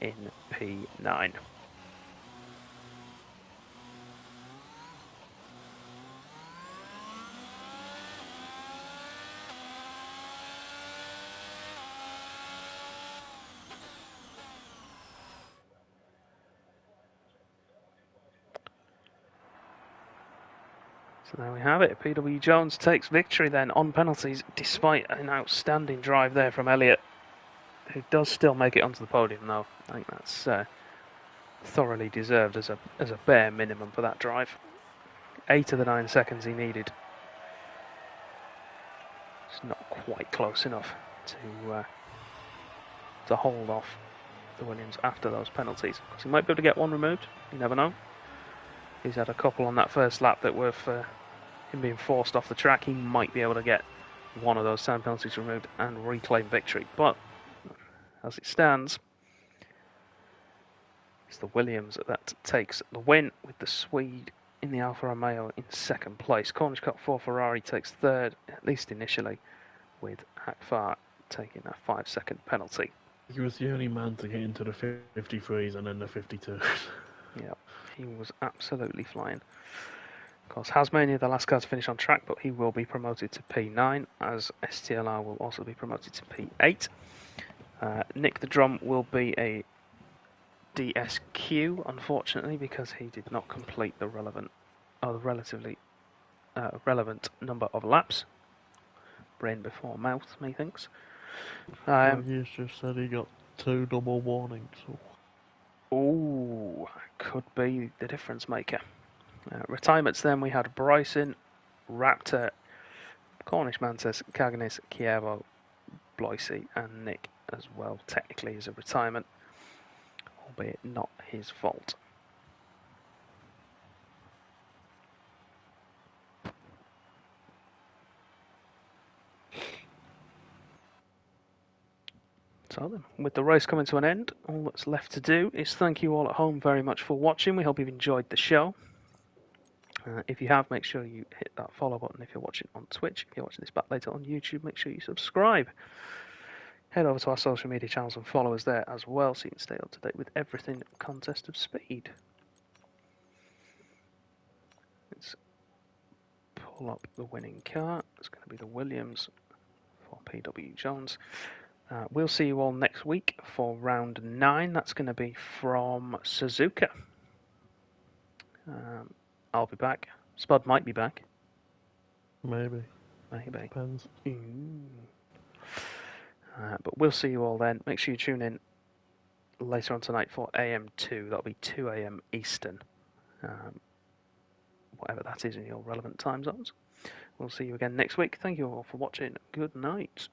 in P9. So there we have it. PW Jones takes victory then on penalties, despite an outstanding drive there from Elliott, who does still make it onto the podium though. I think that's thoroughly deserved as a bare minimum for that drive. 8 of the 9 seconds he needed. It's not quite close enough to hold off the Williams after those penalties. Because he might be able to get one removed. You never know. He's had a couple on that first lap that were for him being forced off the track. He might be able to get one of those time penalties removed and reclaim victory. But as it stands, it's the Williams that takes the win, with the Swede in the Alfa Romeo in second place. Cornish Cup 4 Ferrari takes third, at least initially, with Hakfar taking a 5-second penalty. He was the only man to get into the 53s and then the 52s. Yeah, he was absolutely flying. Of course, Hasmania, the last car to finish on track, but he will be promoted to P9, as STLR will also be promoted to P8. Nick the Drum will be a DSQ, unfortunately, because he did not complete the relatively relevant number of laps. Brain before mouth, methinks. He's just said he got 2 double warnings. So. Ooh, could be the difference maker. Retirements then, we had Bryson, Raptor, Cornish Mantis, Caganis, Chievo, Bloisey, and Nick as well, technically as a retirement, albeit not his fault. So then, with the race coming to an end, all that's left to do is thank you all at home very much for watching. We hope you've enjoyed the show. If you have, make sure you hit that follow button if you're watching on Twitch. If you're watching this back later on YouTube, make sure you subscribe. Head over to our social media channels and follow us there as well so you can stay up to date with everything Contest of Speed. Let's pull up the winning car. It's going to be the Williams for PW Jones. We'll see you all next week for round 9. That's going to be from Suzuka. I'll be back. Spud might be back. Maybe. Depends. But we'll see you all then. Make sure you tune in later on tonight for AM2. That'll be 2 AM Eastern. Whatever that is in your relevant time zones. We'll see you again next week. Thank you all for watching. Good night.